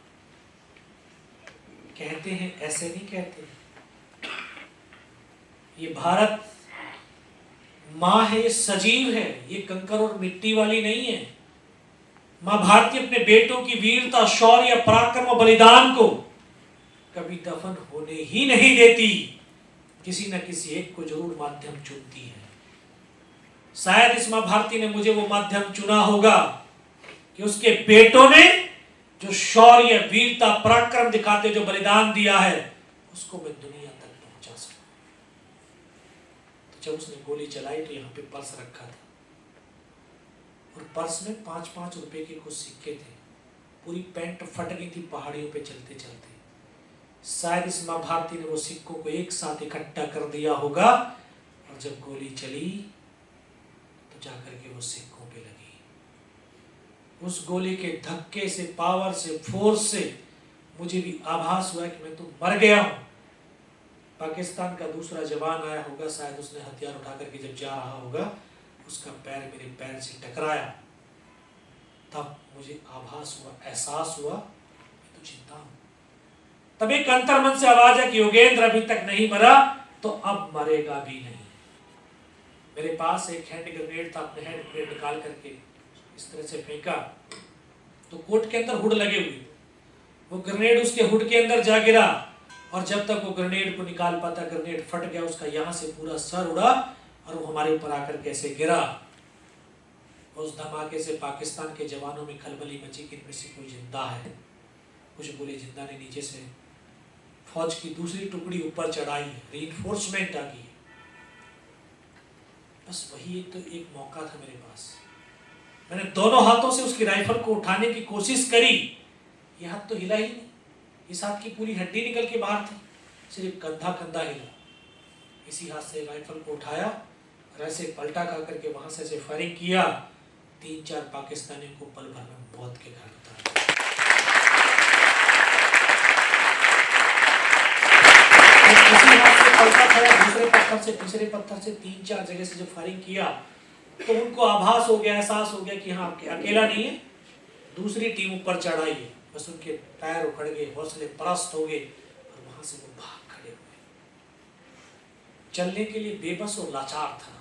Speaker 8: कहते हैं, ऐसे नहीं कहते। ये भारत माँ है, ये सजीव है, ये कंकर और मिट्टी वाली नहीं है। माँ भारती अपने बेटों की वीरता, शौर्य, पराक्रम और बलिदान को कभी दफन होने ही नहीं देती। किसी न किसी एक को जरूर माध्यम चुनती है। शायद इस माँ भारती ने मुझे वो माध्यम चुना होगा कि उसके बेटों ने जो शौर्य, वीरता, पराक्रम दिखाते, जो बलिदान दिया है, उसको मैं दुनिया तक पहुंचा सकूं। तो जब उसने गोली चलाई तो यहाँ पे पर्स रखा था, और पर्स में 5-5 रुपए के कुछ सिक्के थे। पूरी पैंट फट गई थी पहाड़ियों पे चलते चलते। शायद इस माँ भारती ने वो सिक्कों को एक साथ इकट्ठा कर दिया होगा, और जब गोली चली तो जाकर के वो सिक्कों पे लगी। उस गोली के धक्के से, पावर से, फोर्स से मुझे भी आभास हुआ कि मैं तो मर गया हूं। पाकिस्तान का दूसरा जवान आया होगा, शायद उसने हथियार उठा करके जब जा रहा होगा, उसका पैर मेरे पैर से टकराया। तब मुझे आभास हुआ, एहसास हुआ मैं तो जिंदा हूं। तब एक अंतर्मन से आवाज है कि योगेंद्र अभी तक नहीं मरा तो अब मरेगा भी नहीं। मेरे पास एक हैंड ग्रेनेड था, अपने हैंड ग्रेनेड निकाल करके इस तरह से फेंका तो कोट के अंदर हुड लगे हुए, वो ग्रेनेड उसके हुड के अंदर जा गिरा, और जब तक वो ग्रेनेड को निकाल पाता, ग्रेनेड फट गया, उसका यहाँ से पूरा सर उड़ा और वो हमारे ऊपर आकर कैसे गिरा। उस धमाके से पाकिस्तान के जवानों में खलबली मची कि इनमें से कोई जिंदा है। कुछ बोले जिंदा ने, नीचे से फौज की दूसरी टुकड़ी ऊपर चढ़ाई, रीइंफोर्समेंट आ गई। बस वही एक मौका था मेरे पास। मैंने दोनों हाथों से उसकी राइफल को उठाने की कोशिश करी, ये हाथ तो हिला ही नहीं, इस हाथ की पूरी हड्डी निकल के बाहर थी, सिर्फ कंधा हिला। इसी हाथ से राइफल को उठाया और ऐसे पलटा खा करके वहां से ऐसे फायरिंग किया। 3-4 पाकिस्तानियों को पल भर में मौत के घाट उतारा। इसी हाथ से पलटा खाया, दूसरे पत्थर से, तीसरे पत्थर से, 3-4 जगह से जब फायरिंग किया तो उनको आभास हो गया, एहसास हो गया कि हाँ अकेला नहीं है, दूसरी टीम ऊपर चढ़ाई है। बस उनके पैर उखड़ गए, हौसले पस्त हो गए, और वहां से वो भाग खड़े हुए। चलने के लिए बेबस और लाचार था,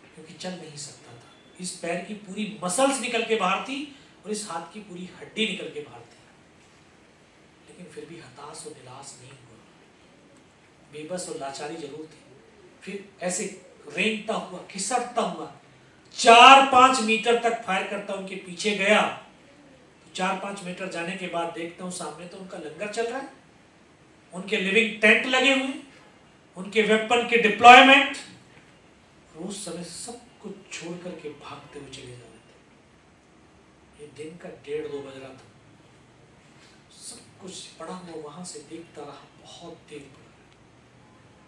Speaker 8: क्योंकि चल नहीं सकता था। इस पैर की पूरी मसल्स निकल के बाहर थी और इस हाथ की पूरी हड्डी निकल के बाहर थी, लेकिन फिर भी हताश और निराश नहीं हुआ। बेबस और लाचारी जरूर थी। फिर ऐसे रेंगता हुआ, खिसकता हुआ 4-5 मीटर तक फायर करता उनके पीछे गया। तो 4-5 मीटर जाने के बाद देखता हूं सामने तो उनका लंगर चल रहा है, उनके लिविंग टेंट लगे हुए, उनके वेपन के डिप्लॉयमेंट। उस समय सब कुछ छोड़ करके भागते हुए चले जा रहे थे। ये दिन का 1:30-2 बज रहा था। सब कुछ पड़ा हुआ वहां से देखता रहा, बहुत देर पड़ा।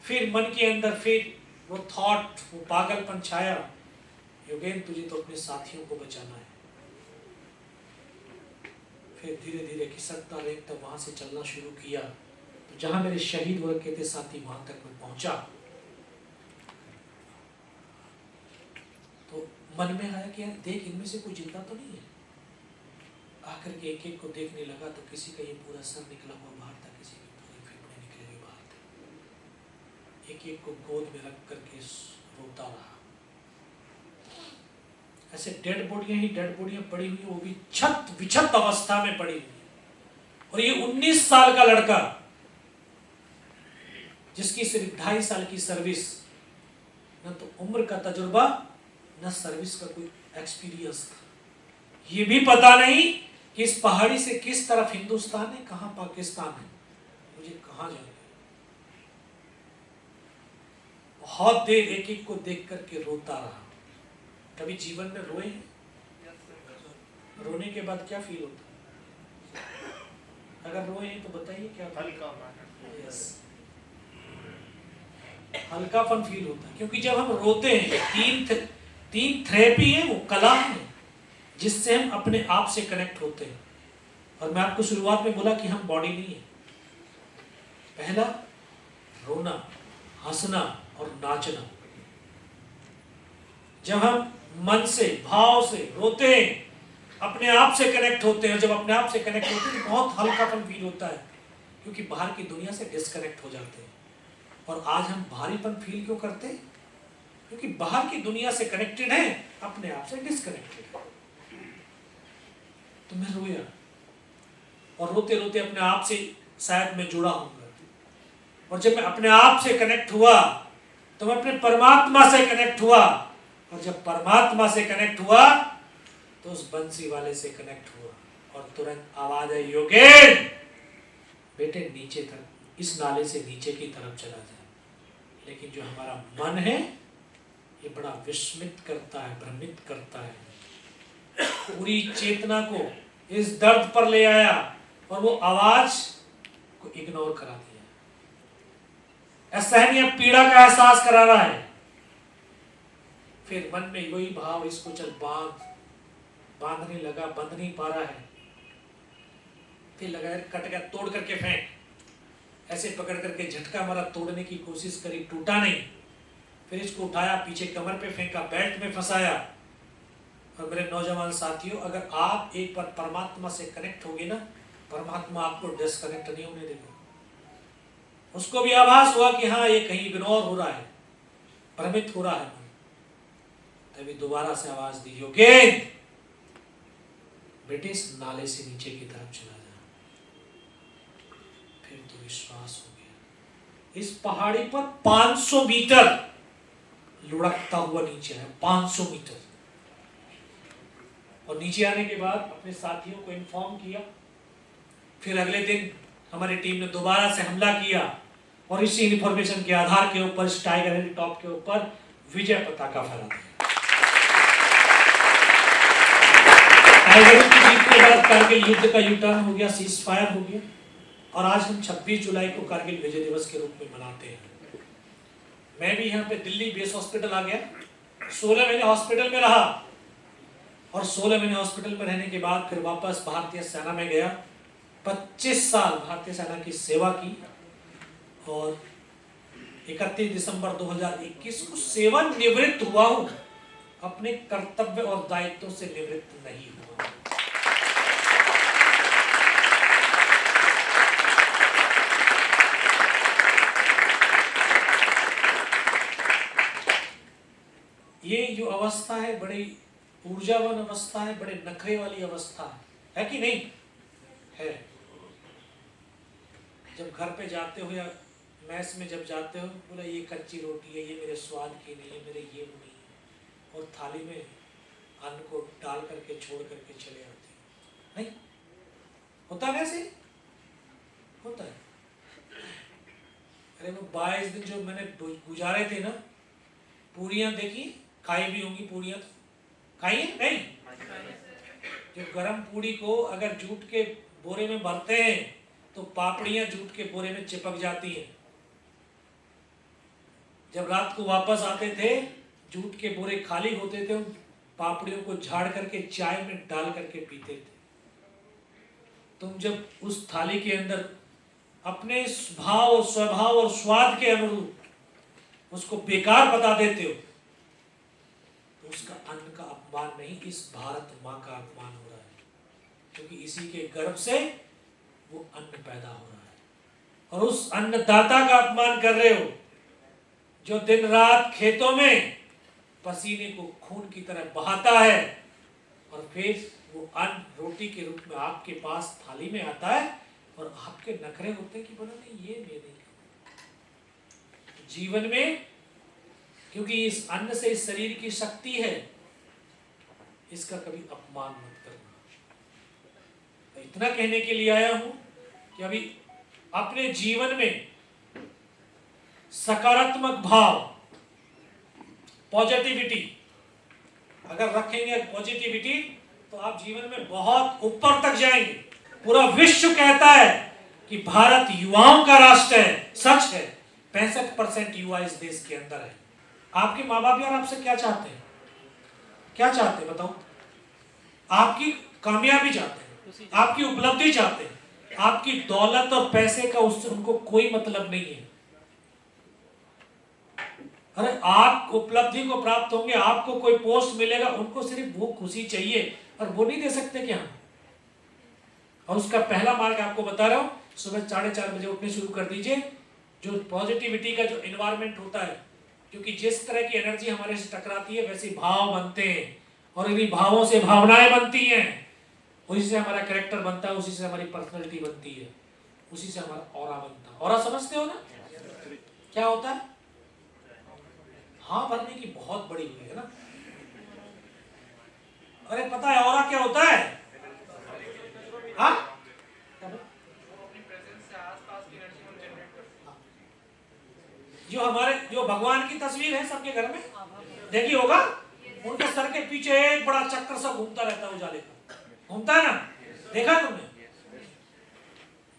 Speaker 8: फिर मन के अंदर फिर वो थॉट, वो पागलपन छाया, योगेंद्र तुझे तो अपने साथियों को बचाना है। फिर धीरे धीरे खिसकता रेंगता वहां से चलना शुरू किया। तो जहां मेरे शहीद हो रखे थे साथी, वहां तक मैं पहुंचा। तो मन में आया कि यार देख, इनमें से कोई जिंदा तो नहीं है। आकर के एक एक को देखने लगा तो किसी का ये पूरा सर निकला हुआ बाहर था, किसी की पूरी फेफड़े निकले हुए बाहर थे। एक एक को गोद में रख करके रोता रहा। ऐसे डेड बॉडियां पड़ी हुई, वो भी छत विछत अवस्था में पड़ी हुई। और ये 19 साल का लड़का, जिसकी सिर्फ 2.5 साल की सर्विस, न तो उम्र का तजुर्बा न सर्विस का कोई एक्सपीरियंस था। ये भी पता नहीं कि इस पहाड़ी से किस तरफ हिंदुस्तान है, कहां पाकिस्तान है, मुझे कहां जाना है। बहुत देर एक एक को देख करके रोता रहा। कभी जीवन में रोए हैं? रोने के बाद क्या फील होता है? अगर रोए हैं तो बताइए क्या? हल्कापन फील होता है, क्योंकि जब हम रोते हैं, तीन थेरेपी है, वो कला है जिससे हम अपने आप से कनेक्ट होते हैं। और मैं आपको शुरुआत में बोला कि हम बॉडी नहीं है। पहला रोना, हंसना और नाचना। जब हम मन से, भाव से रोते हैं, अपने आप से कनेक्ट होते हैं। जब अपने आप से कनेक्ट होते हैं तो बहुत हल्कापन फील होता है, क्योंकि बाहर की दुनिया से डिस्कनेक्ट हो जाते हैं। और आज हम भारीपन फील क्यों करते हैं? क्योंकि बाहर की दुनिया से कनेक्टेड है, अपने आप से डिस्कनेक्टेड है। तो मैं रोया, और रोते रोते अपने आप से शायद मैं जुड़ा हूंगा। और जब मैं अपने आप से कनेक्ट हुआ तो मैं अपने परमात्मा से कनेक्ट हुआ। और जब परमात्मा से कनेक्ट हुआ तो उस बंसी वाले से कनेक्ट हुआ, और तुरंत आवाज आई, योगेन बेटे नीचे तरफ, इस नाले से नीचे की तरफ चला जाए। लेकिन जो हमारा मन है ये बड़ा विस्मित करता है, भ्रमित करता है, पूरी चेतना को इस दर्द पर ले आया और वो आवाज को इग्नोर करा दिया। असहनीय पीड़ा का एहसास करा रहा है। फिर मन में वही भाव, इसको चल बांधने लगा, बंध नहीं पा रहा है। फिर लगा कट गया, तोड़ करके फेंक। ऐसे पकड़ करके झटका मारा, तोड़ने की कोशिश करी, टूटा नहीं। फिर इसको उठाया, पीछे कमर पे फेंका, बेल्ट में फंसाया। और मेरे नौजवान साथियों, अगर आप एक बार परमात्मा से कनेक्ट होगे ना, परमात्मा आपको डिस्कनेक्ट नहीं होने देगा। उसको भी आभास हुआ कि हाँ ये कहीं इग्नोर हो रहा है, भ्रमित हो रहा है। तभी दोबारा से आवाज दी, योगेन बेटे इस नाले से नीचे की तरफ चला जा। फिर तो विश्वास हो गया। इस पहाड़ी पर 500 मीटर लुढ़कता हुआ नीचे है, 500 मीटर। और नीचे आने के बाद अपने साथियों को इन्फॉर्म किया। फिर अगले दिन हमारी टीम ने दोबारा से हमला किया, और इसी इंफॉर्मेशन के आधार के ऊपर इस टाइगर हिल टॉप के ऊपर विजय पताका फहरा दिया। टाइगर हिल की जीत के बाद कारगिल युद्ध का यूटर्न हो गया, सीज फायर हो गया। और आज हम 26 जुलाई को कारगिल विजय दिवस के रूप में मनाते हैं। मैं भी यहाँ पे दिल्ली बेस हॉस्पिटल आ गया, 16 महीने हॉस्पिटल में रहा। और 16 महीने हॉस्पिटल में रहने के बाद फिर वापस भारतीय सेना में गया। 25 साल भारतीय सेना की सेवा की, और 31 दिसंबर 2021 को सेवानिवृत्त हुआ हूं। अपने कर्तव्य और दायित्वों से निवृत्त नहीं हुआ। ये जो अवस्था है बड़ी ऊर्जावान अवस्था है, बड़े नखरे वाली अवस्था है कि नहीं है? जब घर पे जाते हो या मैस में जब जाते हो, बोला ये कच्ची रोटी है, ये मेरे स्वाद की नहीं है, मेरे ये नहीं है, और थाली में अन्न को डाल करके छोड़ करके चले आते हैं। नहीं होता वैसे होता है। अरे वो 22 दिन जो मैंने गुजारे थे ना, पूरियां देखी, खाई भी होंगी पूरियां, खाई है नहीं? जो गरम पूड़ी को अगर जूट के बोरे में भरते हैं तो पापड़ियां जूट के बोरे में चिपक जाती हैं। जब रात को वापस आते थे, जूट के बोरे खाली होते थे, उन पापड़ियों को झाड़ करके चाय में डाल करके पीते थे। तुम जब उस थाली के अंदर अपने भाव, स्वभाव और स्वाद के अनुरूप उसको बेकार बता देते हो, तो उसका अन्न का अपमान नहीं, इस भारत माँ का अपमान हो रहा है। क्योंकि इसी के गर्भ से वो अन्न पैदा हो रहा है, और उस अन्नदाता का अपमान कर रहे हो, जो दिन रात खेतों में पसीने को खून की तरह बहाता है, और फिर वो अन्न रोटी के रूप में आपके पास थाली में आता है, और आपके नखरे होते हैं कि बोला नहीं ये मैं नहीं। जीवन में क्योंकि इस अन्न से इस शरीर की शक्ति है, इसका कभी अपमान मत करना। मैं इतना कहने के लिए आया हूं कि अभी अपने जीवन में सकारात्मक भाव, पॉजिटिविटी अगर रखेंगे, पॉजिटिविटी, तो आप जीवन में बहुत ऊपर तक जाएंगे। पूरा विश्व कहता है कि भारत युवाओं का राष्ट्र है, सच है। 65% युवा इस देश के अंदर है। आपके माँ बाप यार आपसे क्या चाहते हैं? क्या चाहते हैं बताओ? आपकी कामयाबी चाहते हैं, आपकी उपलब्धि चाहते हैं, आपकी दौलत और पैसे का उससे उनको कोई मतलब नहीं है। अरे आप उपलब्धि को प्राप्त होंगे, आपको कोई पोस्ट मिलेगा, उनको सिर्फ वो खुशी चाहिए और वो नहीं दे सकते क्या? और उसका पहला मार्ग आपको बता रहा हूं, सुबह 4:30 बजे उठने शुरू कर दीजिए। जो पॉजिटिविटी का जो एनवायरनमेंट होता है, क्योंकि जिस तरह की एनर्जी हमारे से टकराती है वैसे भाव बनते हैं, और इन्हीं भावों से भावनाएं बनती हैं, उसी से हमारा कैरेक्टर बनता है, उसी से हमारी पर्सनैलिटी बनती है, उसी से हमारा ऑरा बनता है। ऑरा समझते हो ना क्या होता है? हाँ भरने की बहुत बड़ी हुई है ना। अरे पता है ऑरा क्या होता है? हाँ जो भगवान की तस्वीर है सबके घर में देखी होगा, उनके सर के पीछे एक बड़ा चक्कर सा घूमता रहता है, उजाले का घूमता है ना, देखा तुमने?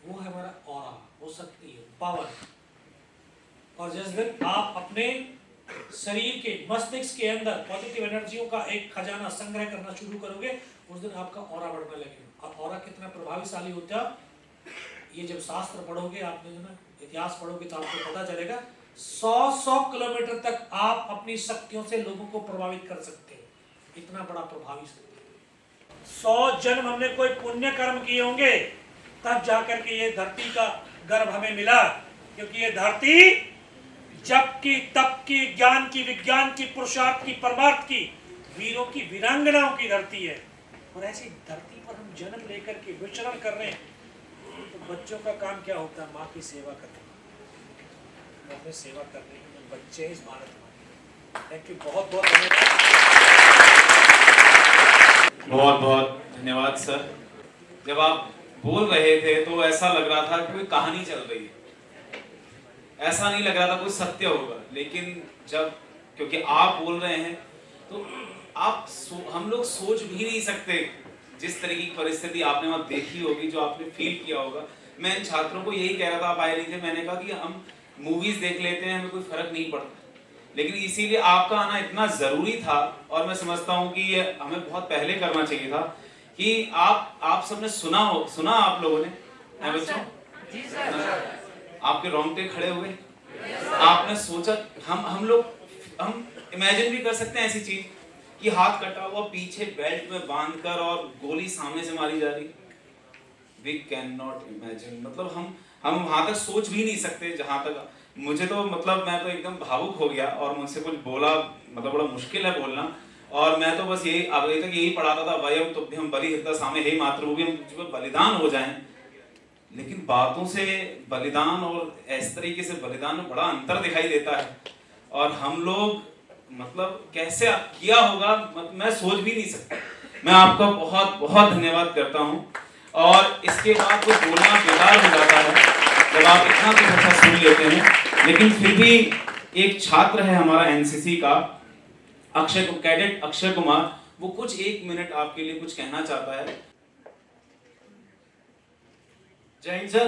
Speaker 8: वो है हमारा ऑरा, वो शक्ति है, पावर। और जिस दिन आप अपने शरीर के मस्तिष्क के अंदर पॉजिटिव एनर्जियों का एक खजाना संग्रह करना शुरू करोगे, उस दिन आपका ऑरा बढ़ने लगेगा। और ऑरा कितना प्रभावशाली होता है, ये जब शास्त्र पढ़ोगे, आपने जो ना इतिहास पढ़ोगे तो आपको पता चलेगा। 100 किलोमीटर तक आप अपनी शक्तियों से लोगों को प्रभावित कर सकते हैं, इतना बड़ा प्रभावी शक्ति। 100 जन्म हमने कोई पुण्य कर्म किए होंगे, तब जाकर के ये धरती का गर्भ हमें मिला, क्योंकि ये धरती जप की, तप की, ज्ञान की, विज्ञान की, पुरुषार्थ की, परमार्थ की, वीरों की, वीरांगनाओं की धरती है। और ऐसी धरती पर हम जन्म लेकर के विचरण कर रहे हैं, तो बच्चों का काम क्या होता है? माँ की सेवा करना, हमें सेवा करने के बच्चे इस भारत में। थैंक यू, बहुत बहुत धन्यवाद।
Speaker 1: बहुत बहुत धन्यवाद सर। जब आप बोल रहे थे तो ऐसा लग रहा था कि कोई कहानी चल रही है, ऐसा नहीं लग रहा था कोई सत्य होगा। लेकिन जब, क्योंकि आप बोल रहे हैं तो हम लोग सोच भी नहीं सकते जिस तरह की परिस्थिति आपने वहां देखी होगी, जो आपने फील किया होगा। मैं इन छात्रों को यही कह रहा था, आप आए नहीं थे, मैंने कहा कि हम मूवीज देख लेते हैं, हमें कोई फर्क नहीं पड़ता, लेकिन इसीलिए आपका आना इतना जरूरी था। और मैं समझता हूँ कि ये हमें बहुत पहले करना चाहिए था कि आप सबने सुना आप लोगों ने बच्चों, आपके रोंगटे खड़े हुए, आपने सोचा, हम इमेजिन भी कर सकते हैं ऐसी चीज कि हाथ कटा हुआ पीछे बेल्ट में बांधकर और गोली सामने से मारी जा रही। वी कैन नॉट इमेजिन, मतलब हम वहां तक सोच भी नहीं सकते। जहां तक मुझे तो मतलब मैं तो एकदम भावुक हो गया, और मुझसे कुछ बोला मतलब बड़ा मुश्किल है बोलना। और मैं तो बस यही अभी तक यही पढ़ाता था, वयम तुभ्यम बलिहृता सामे हे मातृभूमि, हम बलिदान हो जाएं। लेकिन बातों से बलिदान और इस तरीके से बलिदान में बड़ा अंतर दिखाई देता है। और हम लोग मतलब कैसे किया होगा मैं सोच भी नहीं सकता। मैं आपका बहुत बहुत धन्यवाद करता हूँ। और इसके बाद कुछ बोलना बेकार हो जाता है जब आप इतना कुछ अच्छा सुन लेते हैं। लेकिन फिर भी एक छात्र है हमारा एनसीसी का, कैडेट अक्षय कुमार, वो कुछ 1 मिनट आपके लिए कुछ कहना चाहता है।
Speaker 10: जय हिंद सर,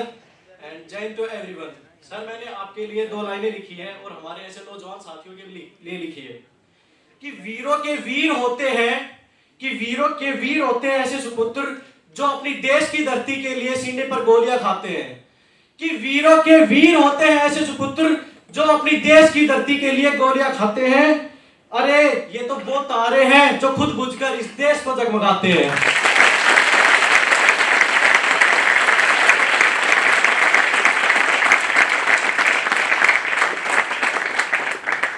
Speaker 10: एंड जय हिंद टू एवरीवन। सर मैंने आपके लिए 2 लाइनें लिखी हैं और हमारे ऐसे नौजवान साथियों के लिए लिखी है कि वीरों के वीर होते हैं ऐसे सुपुत्र जो अपनी देश की धरती के लिए सीने पर गोलियां खाते हैं। कि वीरों के वीर होते हैं ऐसे सुपुत्र जो अपनी देश की धरती के लिए गोलियां खाते हैं। अरे ये तो वो तारे हैं जो खुद बुझकर इस देश को जगमगाते हैं।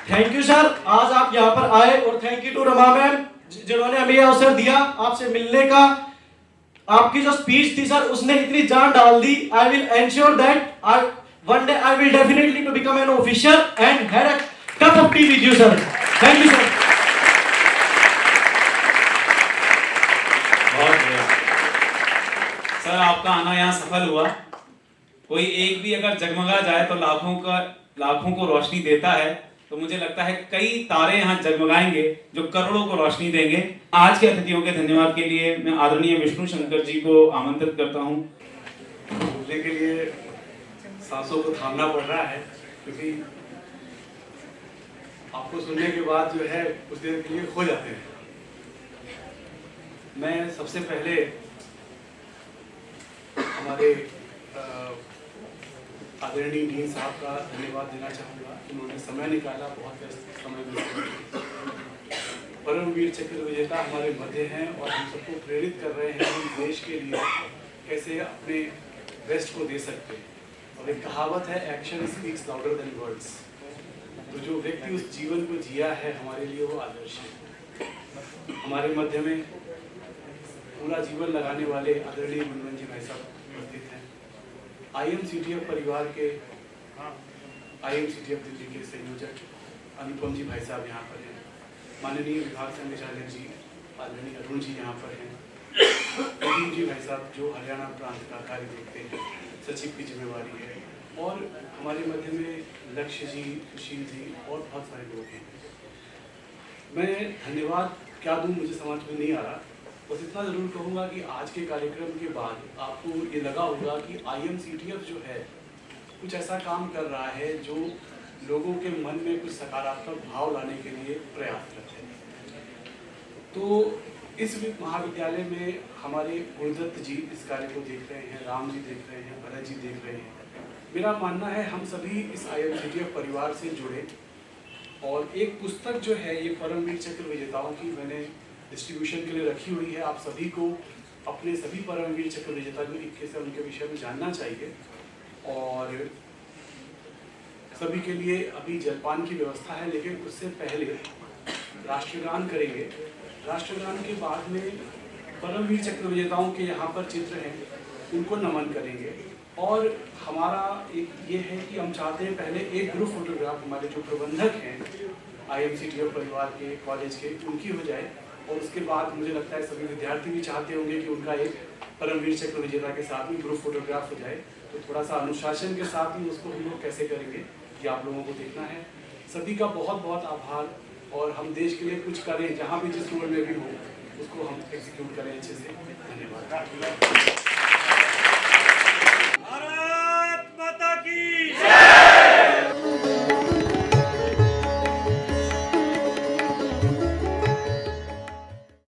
Speaker 10: थैंक यू सर, आज आप यहाँ पर आए, और thank you to Rama ma'am जिन्होंने हमें यह अवसर दिया आपसे मिलने का। आपकी जो स्पीच थी सर उसने इतनी जान डाल दी। I will ensure that one day I will definitely to become an officer and have a cup of tea with you sir. Thank you sir.
Speaker 1: बहुत बढ़िया सर, आपका आना यहाँ सफल हुआ। कोई एक भी अगर जगमगा जाए तो लाखों को रोशनी देता है। तो मुझे लगता है कई तारे यहाँ जगमगाएंगे जो करोड़ों को रोशनी देंगे। आज के अतिथियों के धन्यवाद के लिए मैं आदरणीय विष्णु शंकर जी को आमंत्रित करता हूँ।
Speaker 3: बोलने के लिए सांसों को थामना पड़ रहा है, क्योंकि आपको सुनने के बाद जो है कुछ देर के लिए खो जाते हैं। मैं सबसे पहले हमारे आदरणीय डीन साहब का धन्यवाद देना चाहूँगा। उन्होंने समय निकाला, बहुत व्यस्त समय में परमवीर चक्र विजेता हमारे मध्य हैं और हम सबको प्रेरित कर रहे हैं कि देश के लिए कैसे अपने बेस्ट को दे सकते हैं। और एक कहावत है, action speaks louder than words. तो जो व्यक्ति उस जीवन को जिया है हमारे लिए वो आदर्श है। हमारे मध्य में पूरा जीवन लगाने वाले आदरणीय गुणवंत जी भाई साहब उपस्थित हैं। IMCTF परिवार के IMCTF दिल्ली के संयोजक अनुपम जी भाई साहब यहाँ पर हैं। माननीय विभाग संचालक जी आदरणीय अरुण जी यहाँ पर हैं। प्रदीप जी भाई साहब जो हरियाणा प्रांत का कार्य देखते हैं, सचिव की जिम्मेवारी है। और हमारे मध्य में लक्ष्य जी, सुशील जी और बहुत सारे लोग हैं। मैं धन्यवाद क्या दूं मुझे समझ में नहीं आ रहा। बस इतना ज़रूर कहूँगा कि आज के कार्यक्रम के बाद आपको ये लगा होगा कि IMCTF जो है कुछ ऐसा काम कर रहा है जो लोगों के मन में कुछ सकारात्मक भाव लाने के लिए प्रयासरत है। तो इस महाविद्यालय में हमारे गुरुदत्त जी इस कार्य को देख रहे हैं, राम जी देख रहे हैं, भरत जी देख रहे हैं। मेरा मानना है हम सभी इस IMCTF परिवार से जुड़े। और एक पुस्तक जो है ये परमवीर चक्र विजेताओं की मैंने डिस्ट्रीब्यूशन के लिए रखी हुई है। आप सभी को अपने सभी परमवीर चक्र विजेता जो 21 है उनके विषय में जानना चाहिए। और सभी के लिए अभी जलपान की व्यवस्था है, लेकिन उससे पहले राष्ट्रगान करेंगे। राष्ट्रगान के बाद में परमवीर चक्र विजेताओं के यहाँ पर चित्र हैं, उनको नमन करेंगे। और हमारा एक ये है कि हम चाहते हैं पहले एक ग्रुप फोटोग्राफ हमारे जो प्रबंधक हैं IMCTF परिवार के, कॉलेज के, उनकी हो जाए। और उसके बाद मुझे लगता है सभी विद्यार्थी भी चाहते होंगे कि उनका एक परमवीर चक्र विजेता के साथ में ग्रुप फोटोग्राफ हो जाए। तो थोड़ा सा अनुशासन के साथ ही उसको हम लोग कैसे करेंगे ये आप लोगों को देखना है। सभी का बहुत बहुत आभार। और हम देश के लिए कुछ करें, जहाँ भी जिस रोल में भी हो उसको हम एग्जीक्यूट करें अच्छे से। धन्यवाद।